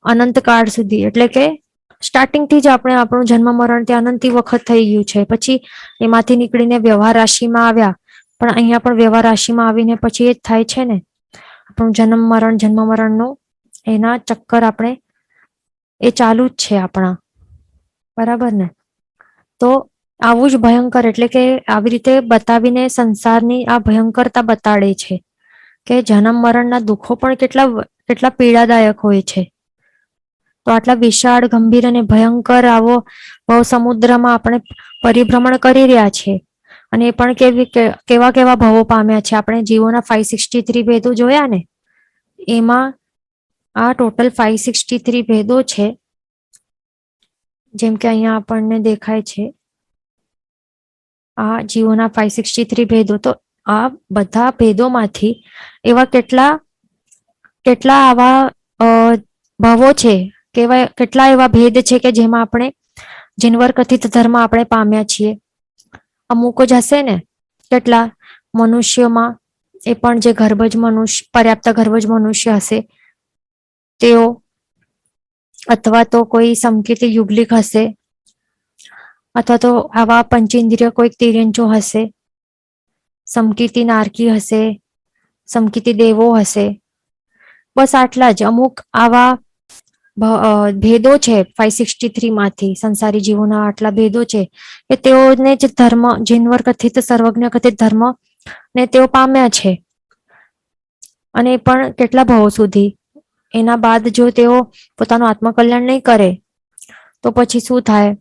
અનંતકાળ સુધી. એટલે કે સ્ટાર્ટિંગ થી જ આપણે આપણું જન્મ મરણ ત્યાં અનંતી વખત થઈ ગયું છે. પછી એમાંથી નીકળીને વ્યવહાર રાશિમાં આવ્યા, પણ અહીંયા પણ વ્યવહાર રાશિમાં આવીને પછી એ જ થાય છે ને, આપણું જન્મ મરણનું એના ચક્કર આપણે એ ચાલુ જ છે આપણા. બરાબર ને? તો આવું જ ભયંકર, એટલે કે આવી રીતે બતાવીને સંસારની આ ભયંકરતા બતાડે છે કે જન્મ મરણના દુઃખો પણ કેટલા પીડાદાયક હોય છે. તો આટલા વિશાળ, ગંભીર અને ભયંકર આવો ભવ સમુદ્રમાં આપણે પરિભ્રમણ કરી રહ્યા છે. અને એ પણ કેવા કેવા ભવો પામ્યા છે. આપણે જીવોના 563 ભેદો જોયા ને, એમાં આ ટોટલ 563 ભેદો છે. જેમ કે અહીંયા આપણને દેખાય છે આ જીવોના 563 ભેદો. તો આ બધા ભેદોમાંથી એવા કેટલા આવા ભાવો છે, કેટલા એવા ભેદ છે કે જેમાં આપણે જીનવર કથિત ધર્મ આપણે પામ્યા છીએ. અમુક જ હશે ને, કેટલા મનુષ્યોમાં એ પણ જે પર્યાપ્ત ગર્ભજ મનુષ્ય હશે તેઓ, અથવા તો કોઈ સમકીર્તિ યુગલિક હશે, અથવા તો આવા પંચેન્દ્રિય કોઈક તિર્યંચો હશે, સમકીર્તિ નારકી હશે, સમકીર્તિ દેવો હશે. બસ આટલા જ અમુક આવા ભેદો છે 563 માંથી. સંસારી જીવોના આટલા ભેદો છે કે તેઓને જ ધર્મ, જીનવર કથિત સર્વજ્ઞ કથિત ધર્મ ને તેઓ પામ્યા છે. અને પણ કેટલા ભાવો સુધી. એના બાદ જો તેઓ પોતાનું આત્મકલ્યાણ નહીં કરે તો પછી શું થાય?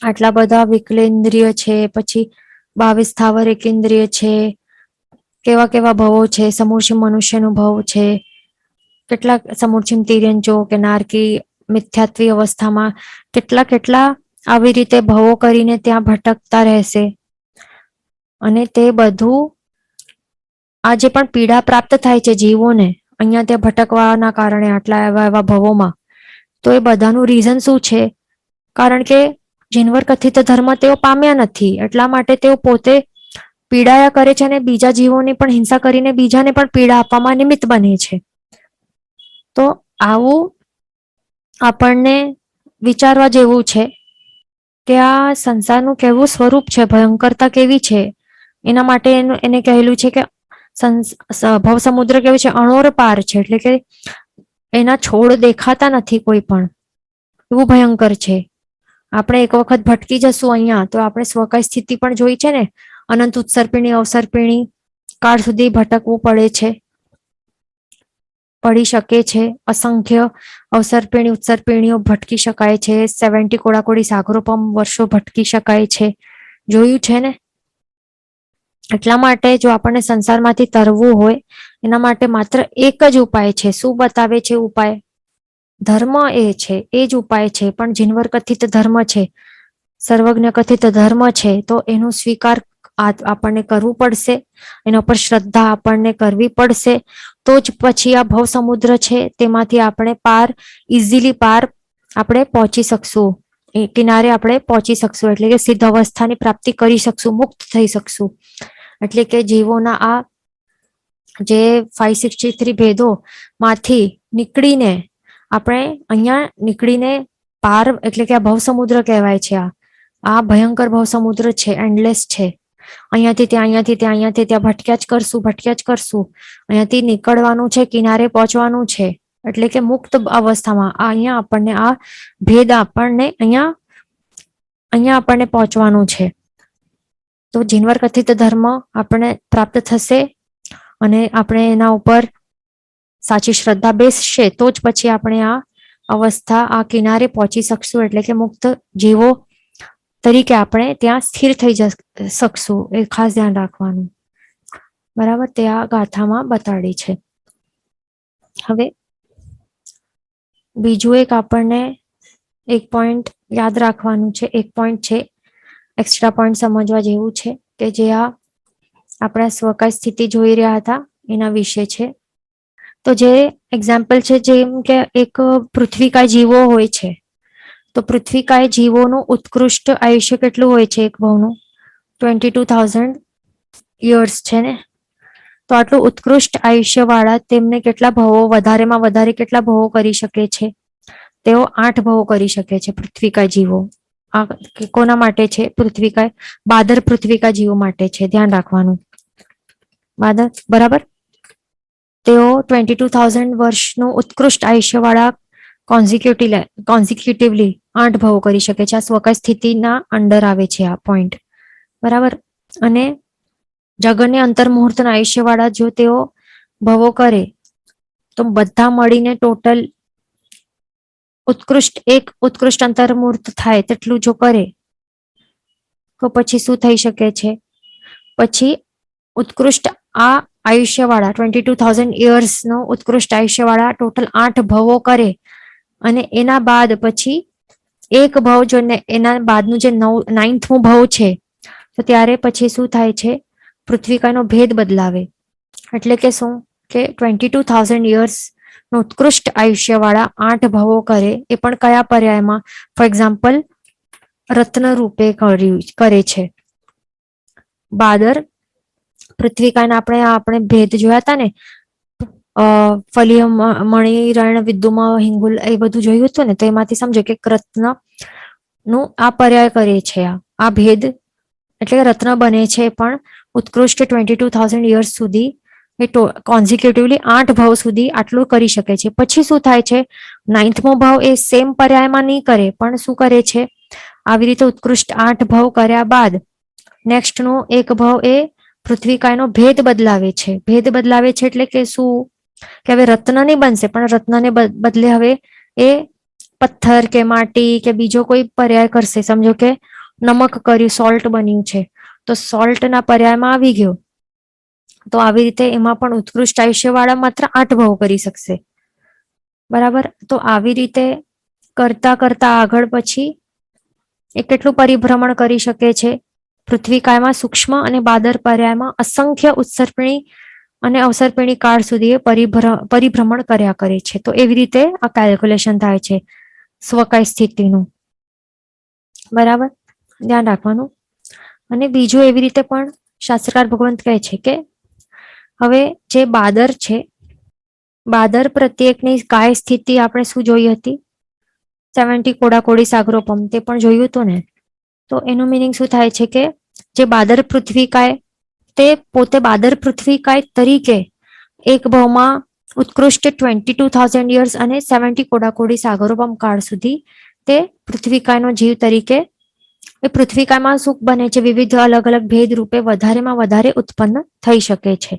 આટલા બધા વિકલેન્દ્રિય છે, પછી 22 સ્થાવર એકેન્દ્રિય છે, કેવા કેવા ભવો છે, સમૂર્છિમ મનુષ્યનો ભવ છે, કેટલાક સમૂર્છિમ તિર્યંચો કે નારકી મિથ્યાત્વી અવસ્થામાં કેટલા આવી રીતે ભવો કરીને ત્યાં ભટકતા રહેશે. અને તે બધું આ જે પણ પીડા પ્રાપ્ત થાય છે જીવોને અહીંયા ત્યાં ભટકવાના કારણે આટલા એવા ભવોમાં, તો એ બધાનું રીઝન શું છે? કારણ કે જીનવર કથિત ધર્મ તેઓ પામ્યા નથી, એટલા માટે તેઓ પોતે પીડાયા કરે છે અને બીજા જીવોની પણ હિંસા કરીને બીજાને પણ પીડા આપવામાં નિમિત્ત બને છે. તો આવું આપણને વિચારવા જેવું છે કે આ સંસારનું કેવું સ્વરૂપ છે, ભયંકરતા કેવી છે. એના માટે એને કહેલું છે કે ભવ સમુદ્ર કેવું છે? અણોર પાર છે. એટલે કે એના છોડ દેખાતા નથી કોઈ પણ, એવું ભયંકર છે. આપણે એક વખત ભટકી જશું અહીંયા તો આપણે સ્વકાય સ્થિતિ પણ જોઈ છે ને, અનંત ઉત્સર્પિણી અવસર્પિણી કાળ સુધી ભટકવું પડી શકે છે. અસંખ્ય અવસર્પિણી ઉત્સર્પિણીઓ ભટકી શકાય છે. 70 કોડાકોડી સાગરોપમ વર્ષો ભટકી શકાય છે. જોયું છે ને? એટલા માટે જો આપણને સંસારમાંથી તરવું હોય એના માટે માત્ર એક જ ઉપાય છે. શું બતાવે છે ઉપાય? ધર્મ એ છે, એ જ ઉપાય છે. પણ જીનવર કથિત ધર્મ છે, સર્વજ્ઞ કથિત ધર્મ છે, તો એનો સ્વીકાર આપણને કરવું પડશે, એના પર શ્રદ્ધા આપણને કરવી પડશે, તો જ પછી આ ભવ સમુદ્ર છે તેમાંથી આપણે ઇઝીલી પાર આપણે પહોંચી શકશું, કિનારે આપણે પહોંચી શકશું, એટલે કે સિદ્ધ અવસ્થાની પ્રાપ્તિ કરી શકશું, મુક્ત થઈ શકશું. એટલે કે જીવોના આ જે 563 ભેદો માંથી નીકળીને આપણે અહીંયા નીકળીને પાર, એટલે કે આ ભવ સમુદ્ર કહેવાય છે. આ ભયંકર ભવ સમુદ્ર છે, એન્ડલેસ છે. અહીંયાથી ત્યાં, અહીંયાથી ત્યાં, અહીંયાથી ત્યાં ભટક્યા જ કરશું. અહીંયાથી નીકળવાનું છે, કિનારે પહોંચવાનું છે. એટલે કે મુક્ત અવસ્થામાં અહીંયા આપણને આ ભેદ અહીંયા આપણને પહોંચવાનું છે. તો જીનવર કથિત ધર્મ આપણને પ્રાપ્ત થશે અને આપણે એના ઉપર સાચી શ્રદ્ધા બેસશે તો જ પછી આપણે આ અવસ્થા, આ કિનારે પહોંચી શકશું, એટલે કે મુક્ત જીવો તરીકે આપણે ત્યાં સ્થિર થઈ શકશું. એ ખાસ ધ્યાન રાખવાનું. બરાબર, તે આ ગાથામાં બતાડી છે. હવે બીજું એક આપણને એક પોઈન્ટ યાદ રાખવાનું છે. એક પોઈન્ટ છે, એક્સ્ટ્રા પોઈન્ટ સમજવા જેવું છે, કે જે આ આપણા સ્વકાય સ્થિતિ જોઈ રહ્યા હતા એના વિશે છે. તો જે એક્ઝામ્પલ છે, જેમ કે એક પૃથ્વીકાય જીવો હોય છે, તો પૃથ્વીકાય જીવોનું ઉત્કૃષ્ટ આયુષ્ય કેટલું હોય છે? એક ભવનું 22,000 યર્સ છે ને. તો આટલું ઉત્કૃષ્ટ આયુષ્ય વાળા તેમને કેટલા ભવો, વધારેમાં વધારે કેટલા ભવો કરી શકે છે? તેઓ 8 ભવો કરી શકે છે પૃથ્વીકાય જીવો. આ કોના માટે છે? પૃથ્વીકાય, બાદર પૃથ્વીકાય જીવો માટે છે. ધ્યાન રાખવાનું. બાદર, બરાબર. તેઓ 22,000 વર્ષનું ઉત્કૃષ્ટ આયુષ્ય વાળા કોન્ઝિક્યુટિવલી 8 ભવો કરી શકે છે. આ સ્વકાય સ્થિતિના અંડર આવે છે આ પોઈન્ટ, બરાબર. અને જગન્ય અંતર મુહૂર્તના આયુષ્ય વાળા જો તેઓ ભવો કરે તો બધા મળીને ટોટલ ઉત્કૃષ્ટ અંતર મુહૂર્ત થાય તેટલું જો કરે તો પછી શું થઈ શકે છે? પછી ઉત્કૃષ્ટ આ આયુષ્ય વાળા 22,000 યર્સ નો ઉત્કૃષ્ટ આયુષ્ય વાળા ટોટલ 8 ભવો કરે અને એના બાદ પછી એક ભવ જો એના બાદનું જે 9થમું ભવ છે, તો ત્યારે પછી શું થાય છે? પૃથ્વીકાયનો ભેદ બદલાવે. એટલે કે શું? કે 22,000 યર્સ નો ઉત્કૃષ્ટ આયુષ્ય વાળા 8 ભવો કરે, એ પણ કયા પર્યાયમાં? ફોર એક્ઝામ્પલ રત્ન રૂપે કરે છે. બાદર પૃથ્વીકાયના આપણે ભેદ જોયા હતા ને, ફલિય મણિ રણ વિદ્યુમાં હિંગુલ, એ બધું જોયું હતું ને. તો એમાંથી સમજો કે રત્ન નું આ પર્યાય કરે છે. આ ભેદ એટલે રત્ન બને છે પણ ઉત્કૃષ્ટ 22,000 યર્સ સુધી, એ કોન્ઝિક્યુટિવલી 8 ભાવ સુધી આટલું કરી શકે છે. પછી શું થાય છે? 9થમો ભાવ એ સેમ પર્યાયમાં નહીં કરે, પણ શું કરે છે? આવી રીતે ઉત્કૃષ્ટ 8 ભાવ કર્યા બાદ નેક્સ્ટ નો એક ભાવ એ પૃથ્વીકાયનો ભેદ બદલાવે છે. ભેદ બદલાવે છે એટલે કે શું? કે હવે રત્ન નહીં બનશે, પણ રત્નને બદલે હવે એ પથ્થર કે માટી કે બીજો કોઈ પર્યાય કરશે. સમજો કે નમક કર્યું, સોલ્ટ બન્યું છે, તો સોલ્ટના પર્યાયમાં આવી ગયો. તો આવી રીતે એમાં પણ ઉત્કૃષ્ટ આયુષ્ય વાળા માત્ર 8 ભાવ કરી શકશે, બરાબર. તો આવી રીતે કરતા કરતા આગળ પછી એ કેટલું પરિભ્રમણ કરી શકે છે? પૃથ્વીકાયમાં સૂક્ષ્મ અને બાદર પર્યાયમાં અસંખ્ય ઉત્સર્પિણી અને અવસર્પિણી કાળ સુધી એ પરિભ્રમણ કર્યા કરે છે. તો એવી રીતે આ કેલ્ક્યુલેશન થાય છે સ્વકાય સ્થિતિનું, બરાબર. ધ્યાન રાખવાનું. અને બીજું એવી રીતે પણ શાસ્ત્રકાર ભગવંત કહે છે કે હવે જે બાદર છે, બાદર પ્રત્યેકની કાય સ્થિતિ આપણે શું જોઈ હતી? 70 કોડાકોડી સાગરોપમ, તે પણ જોયું હતું ને. તો એનું મિનિંગ શું થાય છે? કે જે બાદર પૃથ્વીકાય, તે પોતે બાદર પૃથ્વીકાય તરીકે એક ભાવમાં ઉત્કૃષ્ટ 22,000 યર્સ અને 70 કોડાકોડી સાગરોપમ કાળ સુધી તે પૃથ્વીકાયનો જીવ તરીકે એ પૃથ્વીકાયમાં સુખ બને છે. વિવિધ અલગ અલગ ભેદ રૂપે વધારેમાં વધારે ઉત્પન્ન થઈ શકે છે.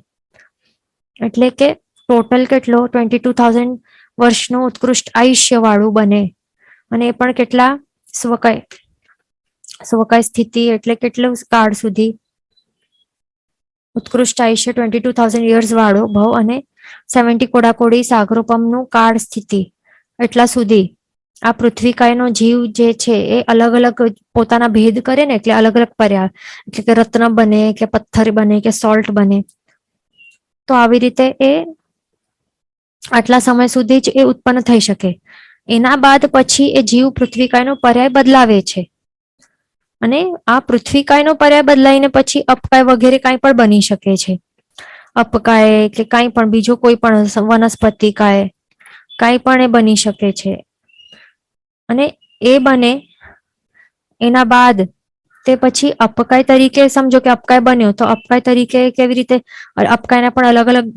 એટલે કે ટોટલ કેટલો? 22,000 વર્ષનું ઉત્કૃષ્ટ આયુષ્ય વાળું બને. અને એ પણ કેટલા? સ્વકાય સ્થિતિ એટલે કેટલો કાળ સુધી? ઉત્કૃષ્ટ આયુષ્ય 22,000 યર્સ વાળો ભવ અને 70 કોડાકોડી સાગરોપમનું કાળ સ્થિતિ એટલા સુધી આ પૃથ્વીકાયનો જીવ જે છે એ અલગ અલગ પોતાના ભેદ કરે ને એટલે અલગ અલગ પર્યાય, એટલે કે રત્ન બને કે પથ્થર બને કે સોલ્ટ બને. તો આવી રીતે એ આટલા સમય સુધી જ એ ઉત્પન્ન થઈ શકે. એના બાદ પછી એ જીવ પૃથ્વીકાયનો પર્યાય બદલાવે છે. અને આ પૃથ્વીકાયનો પર્યાય બદલાઈને પછી અપકાય વગેરે કાંઈ પણ બની શકે છે. અપકાય કે કાંઈ પણ બીજો કોઈ પણ વનસ્પતિ કાય કાંઈ પણ એ બની શકે છે. અને એ બને એના બાદ તે પછી અપકાય તરીકે સમજો કે અપકાય બન્યો તો અપકાય તરીકે કેવી રીતે અપકાયના પણ અલગ અલગ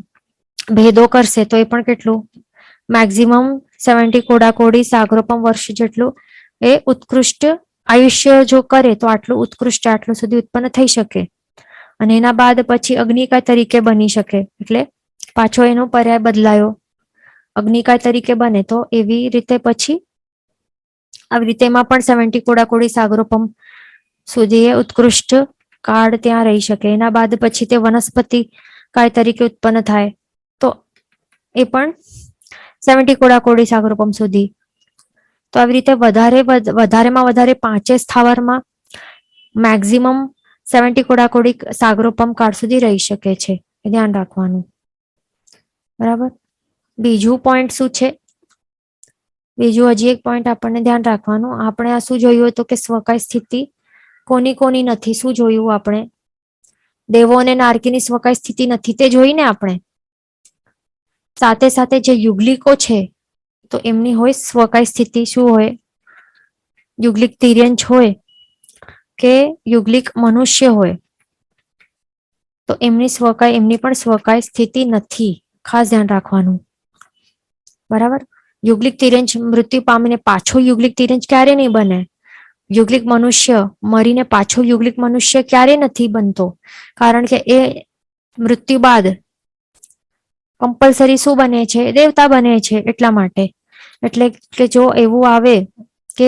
ભેદો કરશે તો એ પણ કેટલું મેક્સિમમ 70 કોડાકોડી સાગરોપમ વર્ષ જેટલું એ ઉત્કૃષ્ટ આયુષ્ય જો કરે તો આટલું ઉત્કૃષ્ટ આટલું સુધી ઉત્પન્ન થઈ શકે. અને એના બાદ પછી અગ્નિકાય તરીકે બની શકે, એટલે પાછો એનો પર્યાય બદલાયો, અગ્નિકાય તરીકે બને તો એવી રીતે પછી આવી રીતે એમાં પણ 70 કોડાકોડી સાગરોપમ સુધી એ ઉત્કૃષ્ટ કાળ ત્યાં રહી શકે. એના બાદ પછી તે વનસ્પતિ કાય તરીકે ઉત્પન્ન થાય તો એ પણ 70 કોડાકોડી સાગરોપમ સુધી. તો આવી રીતે વધારેમાં વધારે 5 સ્થાવરમાં મેક્સિમમ 70 કોડાકોડી સાગરોપમ કાળ સુધી રહી શકે છે. એ ધ્યાન રાખવાનું. બરાબર. બીજું પોઈન્ટ શું છે? બીજું હજી એક પોઈન્ટ આપણને ધ્યાન રાખવાનું. આપણે આ શું જોયું હતું કે સ્વકાય સ્થિતિ કોની કોની નથી, શું જોયું આપણે? દેવો અને નારકીની સ્વકાય સ્થિતિ નથી તે જોઈને આપણે. સાથે સાથે જે યુગલિકો છે તો એમની હોય સ્વકાય સ્થિતિ. શું હોય? યુગલિક તિર્યંચ હોય કે યુગલિક મનુષ્ય હોય તો એમની પણ સ્વકાય સ્થિતિ નથી. ખાસ ધ્યાન રાખવાનું. બરાબર. યુગલિક તિર્યંચ મૃત્યુ પામીને પાછો યુગલિક તિર્યંચ ક્યારે નહીં બને? યુગલિક મનુષ્ય મરીને પાછો યુગલિક મનુષ્ય ક્યારે નથી બનતો? કારણ કે એ મૃત્યુ બાદ કમ્પલસરી શું બને છે? દેવતા બને છે. એટલા માટે. એટલે કે જો એવું આવે કે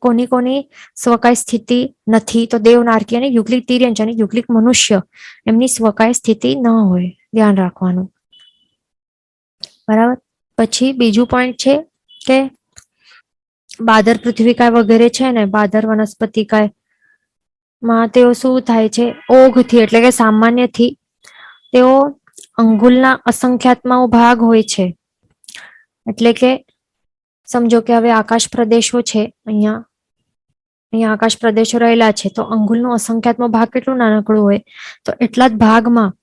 કોની કોની સ્વકાય સ્થિતિ નથી તો દેવ, નારકી અને યુગલિક તિર્યંચ અને યુગલિક મનુષ્ય એમની સ્વકાય સ્થિતિ ન હોય. ધ્યાન રાખવાનું. બરાબર. પછી બીજું પોઈન્ટ છે કે બાદર પૃથ્વીકાય વગેરે છે ને, બાદર વનસ્પતિકાય માં તેઓ શું થાય છે? ઓઘથી એટલે કે સામાન્યથી તેઓ અંગુલના અસંખ્યાતમાં ભાગ હોય છે. એટલે કે સમજો કે હવે આકાશ પ્રદેશો છે, અહીંયા આકાશ પ્રદેશો રહેલા છે તો અંગુલનો અસંખ્યાતનો ભાગ કેટલું નાનકડું હોય? તો એટલા જ ભાગમાં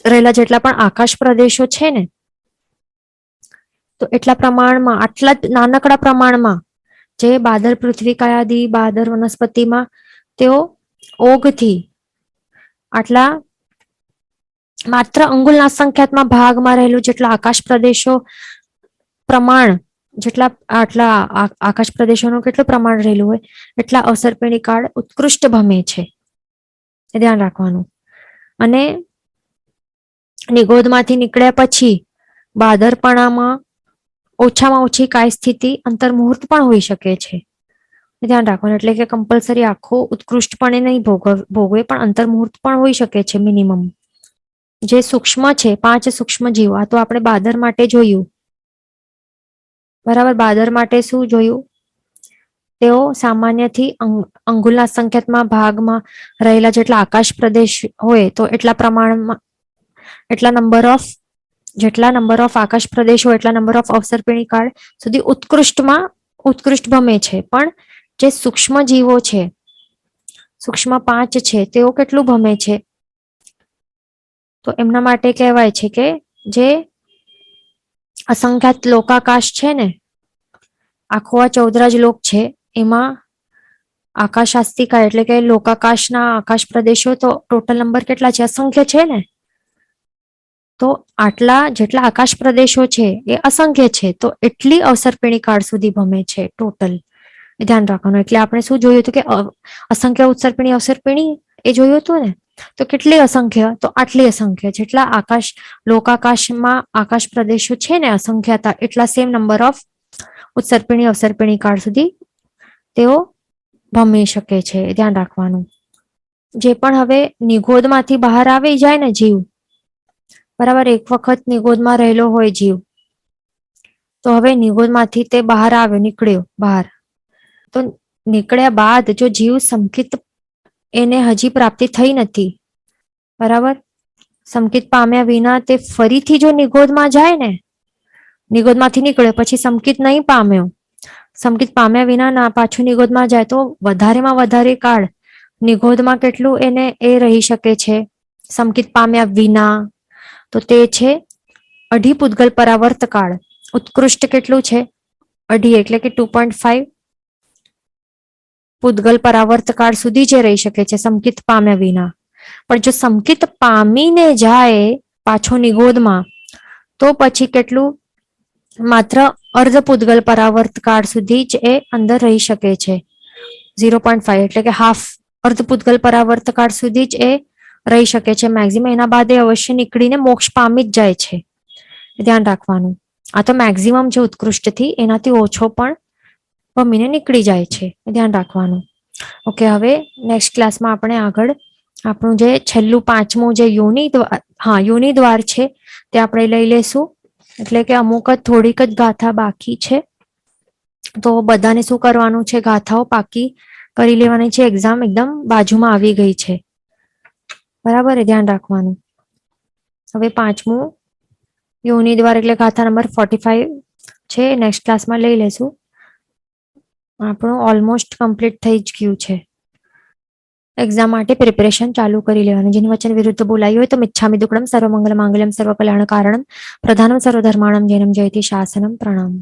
રહેલા જેટલા પણ આકાશ પ્રદેશો છે ને તો એટલા પ્રમાણમાં, આટલા જ નાનકડા પ્રમાણમાં જે બાદર પૃથ્વીકાય આદિ બાદર વનસ્પતિમાં તેઓ ઓઘથી આટલા માત્ર અંગુલના અસંખ્યાતમાં ભાગમાં રહેલું જેટલા આકાશ પ્રદેશો પ્રમાણ, જેટલા આટલા આકાશ પ્રદેશોનું કેટલું પ્રમાણ રહેલું હોય એટલા અવસર્પિણી કાળ ઉત્કૃષ્ટ ભમે છે. એ ધ્યાન રાખવાનું. અને નિગોદમાંથી નીકળ્યા પછી બાદરપણામાં ઓછામાં ઓછી કાય સ્થિતિ અંતર્મુહૂર્ત પણ હોઈ શકે છે. ધ્યાન રાખવાનું. એટલે કે કમ્પલસરી આખું ઉત્કૃષ્ટપણે નહીં ભોગવે પણ અંતર્મુહૂર્ત પણ હોઈ શકે છે મિનિમમ. જે સૂક્ષ્મ છે, 5 સૂક્ષ્મ જીવ, આ તો આપણે બાદર માટે જોયું. બરાબર. બાદર માટે શું જોયું? તેઓ સામાન્યથી અંગુલના અસંખ્યાતમાં ભાગમાં રહેલા જેટલા આકાશ પ્રદેશ હોય તો એટલા પ્રમાણમાં એટલા નંબર ઓફ આકાશ પ્રદેશો એટલા નંબર ઓફ અવસર્પિણી કાળ સુધી ઉત્કૃષ્ટ ભમે છે. પણ જે સૂક્ષ્મ જીવો છે, સૂક્ષ્મ 5 છે, તેઓ કેટલું ભમે છે? તો એમના માટે કહેવાય છે કે જે અસંખ્યાત લોકાકાશ છે ને, આખો આ 14 લોક છે એમાં આકાશાસ્તિકા એટલે કે લોકાકાશના આકાશ પ્રદેશો તો ટોટલ નંબર કેટલા છે? અસંખ્ય છે ને. તો આટલા જેટલા આકાશ પ્રદેશો છે એ અસંખ્ય છે તો એટલી અવસર્પિણી કાળ સુધી ભમે છે ટોટલ. ધ્યાન રાખવાનું. એટલે આપણે શું જોયું હતું કે અસંખ્ય અવસર્પિણી એ જોયું હતું ને. તો કેટલી અસંખ્ય? તો આટલી અસંખ્ય. જેટલા લોકાકાશમાં આકાશ પ્રદેશો છે ને અસંખ્યતા એટલા સેમ નંબર ઓફ ઉત્સર્પિણી અવસર્પિણી કાળ સુધી તેઓ ભમી શકે છે. ધ્યાન રાખવાનું. જે પણ હવે નિગોદમાંથી બહાર આવી જાય ને જીવ, બરાબર, એક વખત નિગોદમાં રહેલો હોય જીવ તો હવે નિગોદમાંથી તે બહાર આવ્યો, નીકળ્યો બહાર. તો નીકળ્યા બાદ જો જીવ સંકિત એને હજી પ્રાપ્તિ થઈ નથી, બરાબર, સંકિત પામ્યા વિના તે ફરીથી જો નિગોદમાં જાય ને, નિગોદમાંથી નીકળ્યો પછી સંકિત નહીં પામ્યો, સંકિત પામ્યા વિના ના પાછું નિગોદમાં જાય તો વધારેમાં વધારે કાળ નિગોદમાં કેટલું એને એ રહી શકે છે સંકિત પામ્યા વિના, તો તે છે 2.5 પૂતગલ પરાવર્ત કાળ. ઉત્કૃષ્ટ કેટલું છે? 2.5 એટલે કે 2.5 પૂતગલ પરાવર્ત કાળ સુધી જે રહી શકે છે સંકિત પામ્યા વિના. પણ જો સંકિત પામીને જાય પાછો નિગોદમાં તો પછી કેટલું? માત્ર અર્ધ પૂતગલ પરાવર્ત કાળ સુધી જ એ અંદર રહી શકે છે, 0.5 એટલે કે હાફ, અર્ધ પૂતગલ પરાવર્ત કાળ સુધી જ એ રહી શકે છે મેક્સિમમ. એના બાદ એ અવશ્ય નીકળીને મોક્ષ પામી જ જાય છે, ધ્યાન રાખવાનું. આ તો મેક્સિમમ છે ઉત્કૃષ્ટથી, એનાથી ઓછો પણ પામીને નીકળી જાય છે, ધ્યાન રાખવાનું. ઓકે, હવે નેક્સ્ટ ક્લાસમાં આપણે આગળ આપણું જે છેલ્લું 5મું જે યોનિ દ્વાર છે તે આપણે લઈ લેશું. એટલે કે અમુક જ થોડીક જ ગાથા બાકી છે, તો બધાને શું કરવાનું છે, ગાથાઓ પાકી કરી લેવાની છે. એક્ઝામ એકદમ બાજુમાં આવી ગઈ છે, બરાબર, ધ્યાન રાખવાનું. હવે 5મું યોનિ દ્વાર એટલે ગાથા નંબર 45 છે, નેક્સ્ટ ક્લાસમાં લઈ લેશું. આપણું ઓલમોસ્ટ કમ્પ્લીટ થઈ જ ગયું છે. એક્ઝામ માટે પ્રિપેરેશન ચાલુ કરી લેવાનું. જેની વચન વિરુદ્ધ બોલાયું હોય તો મિચ્છામિ દુક્કડમ સર્વમંગલ માંગલ્યમ સર્વકલ્યાણ કારણમ પ્રધાનમ સર્વધર્માણમ જૈનમ જયતિ શાસનમ. પ્રણામ.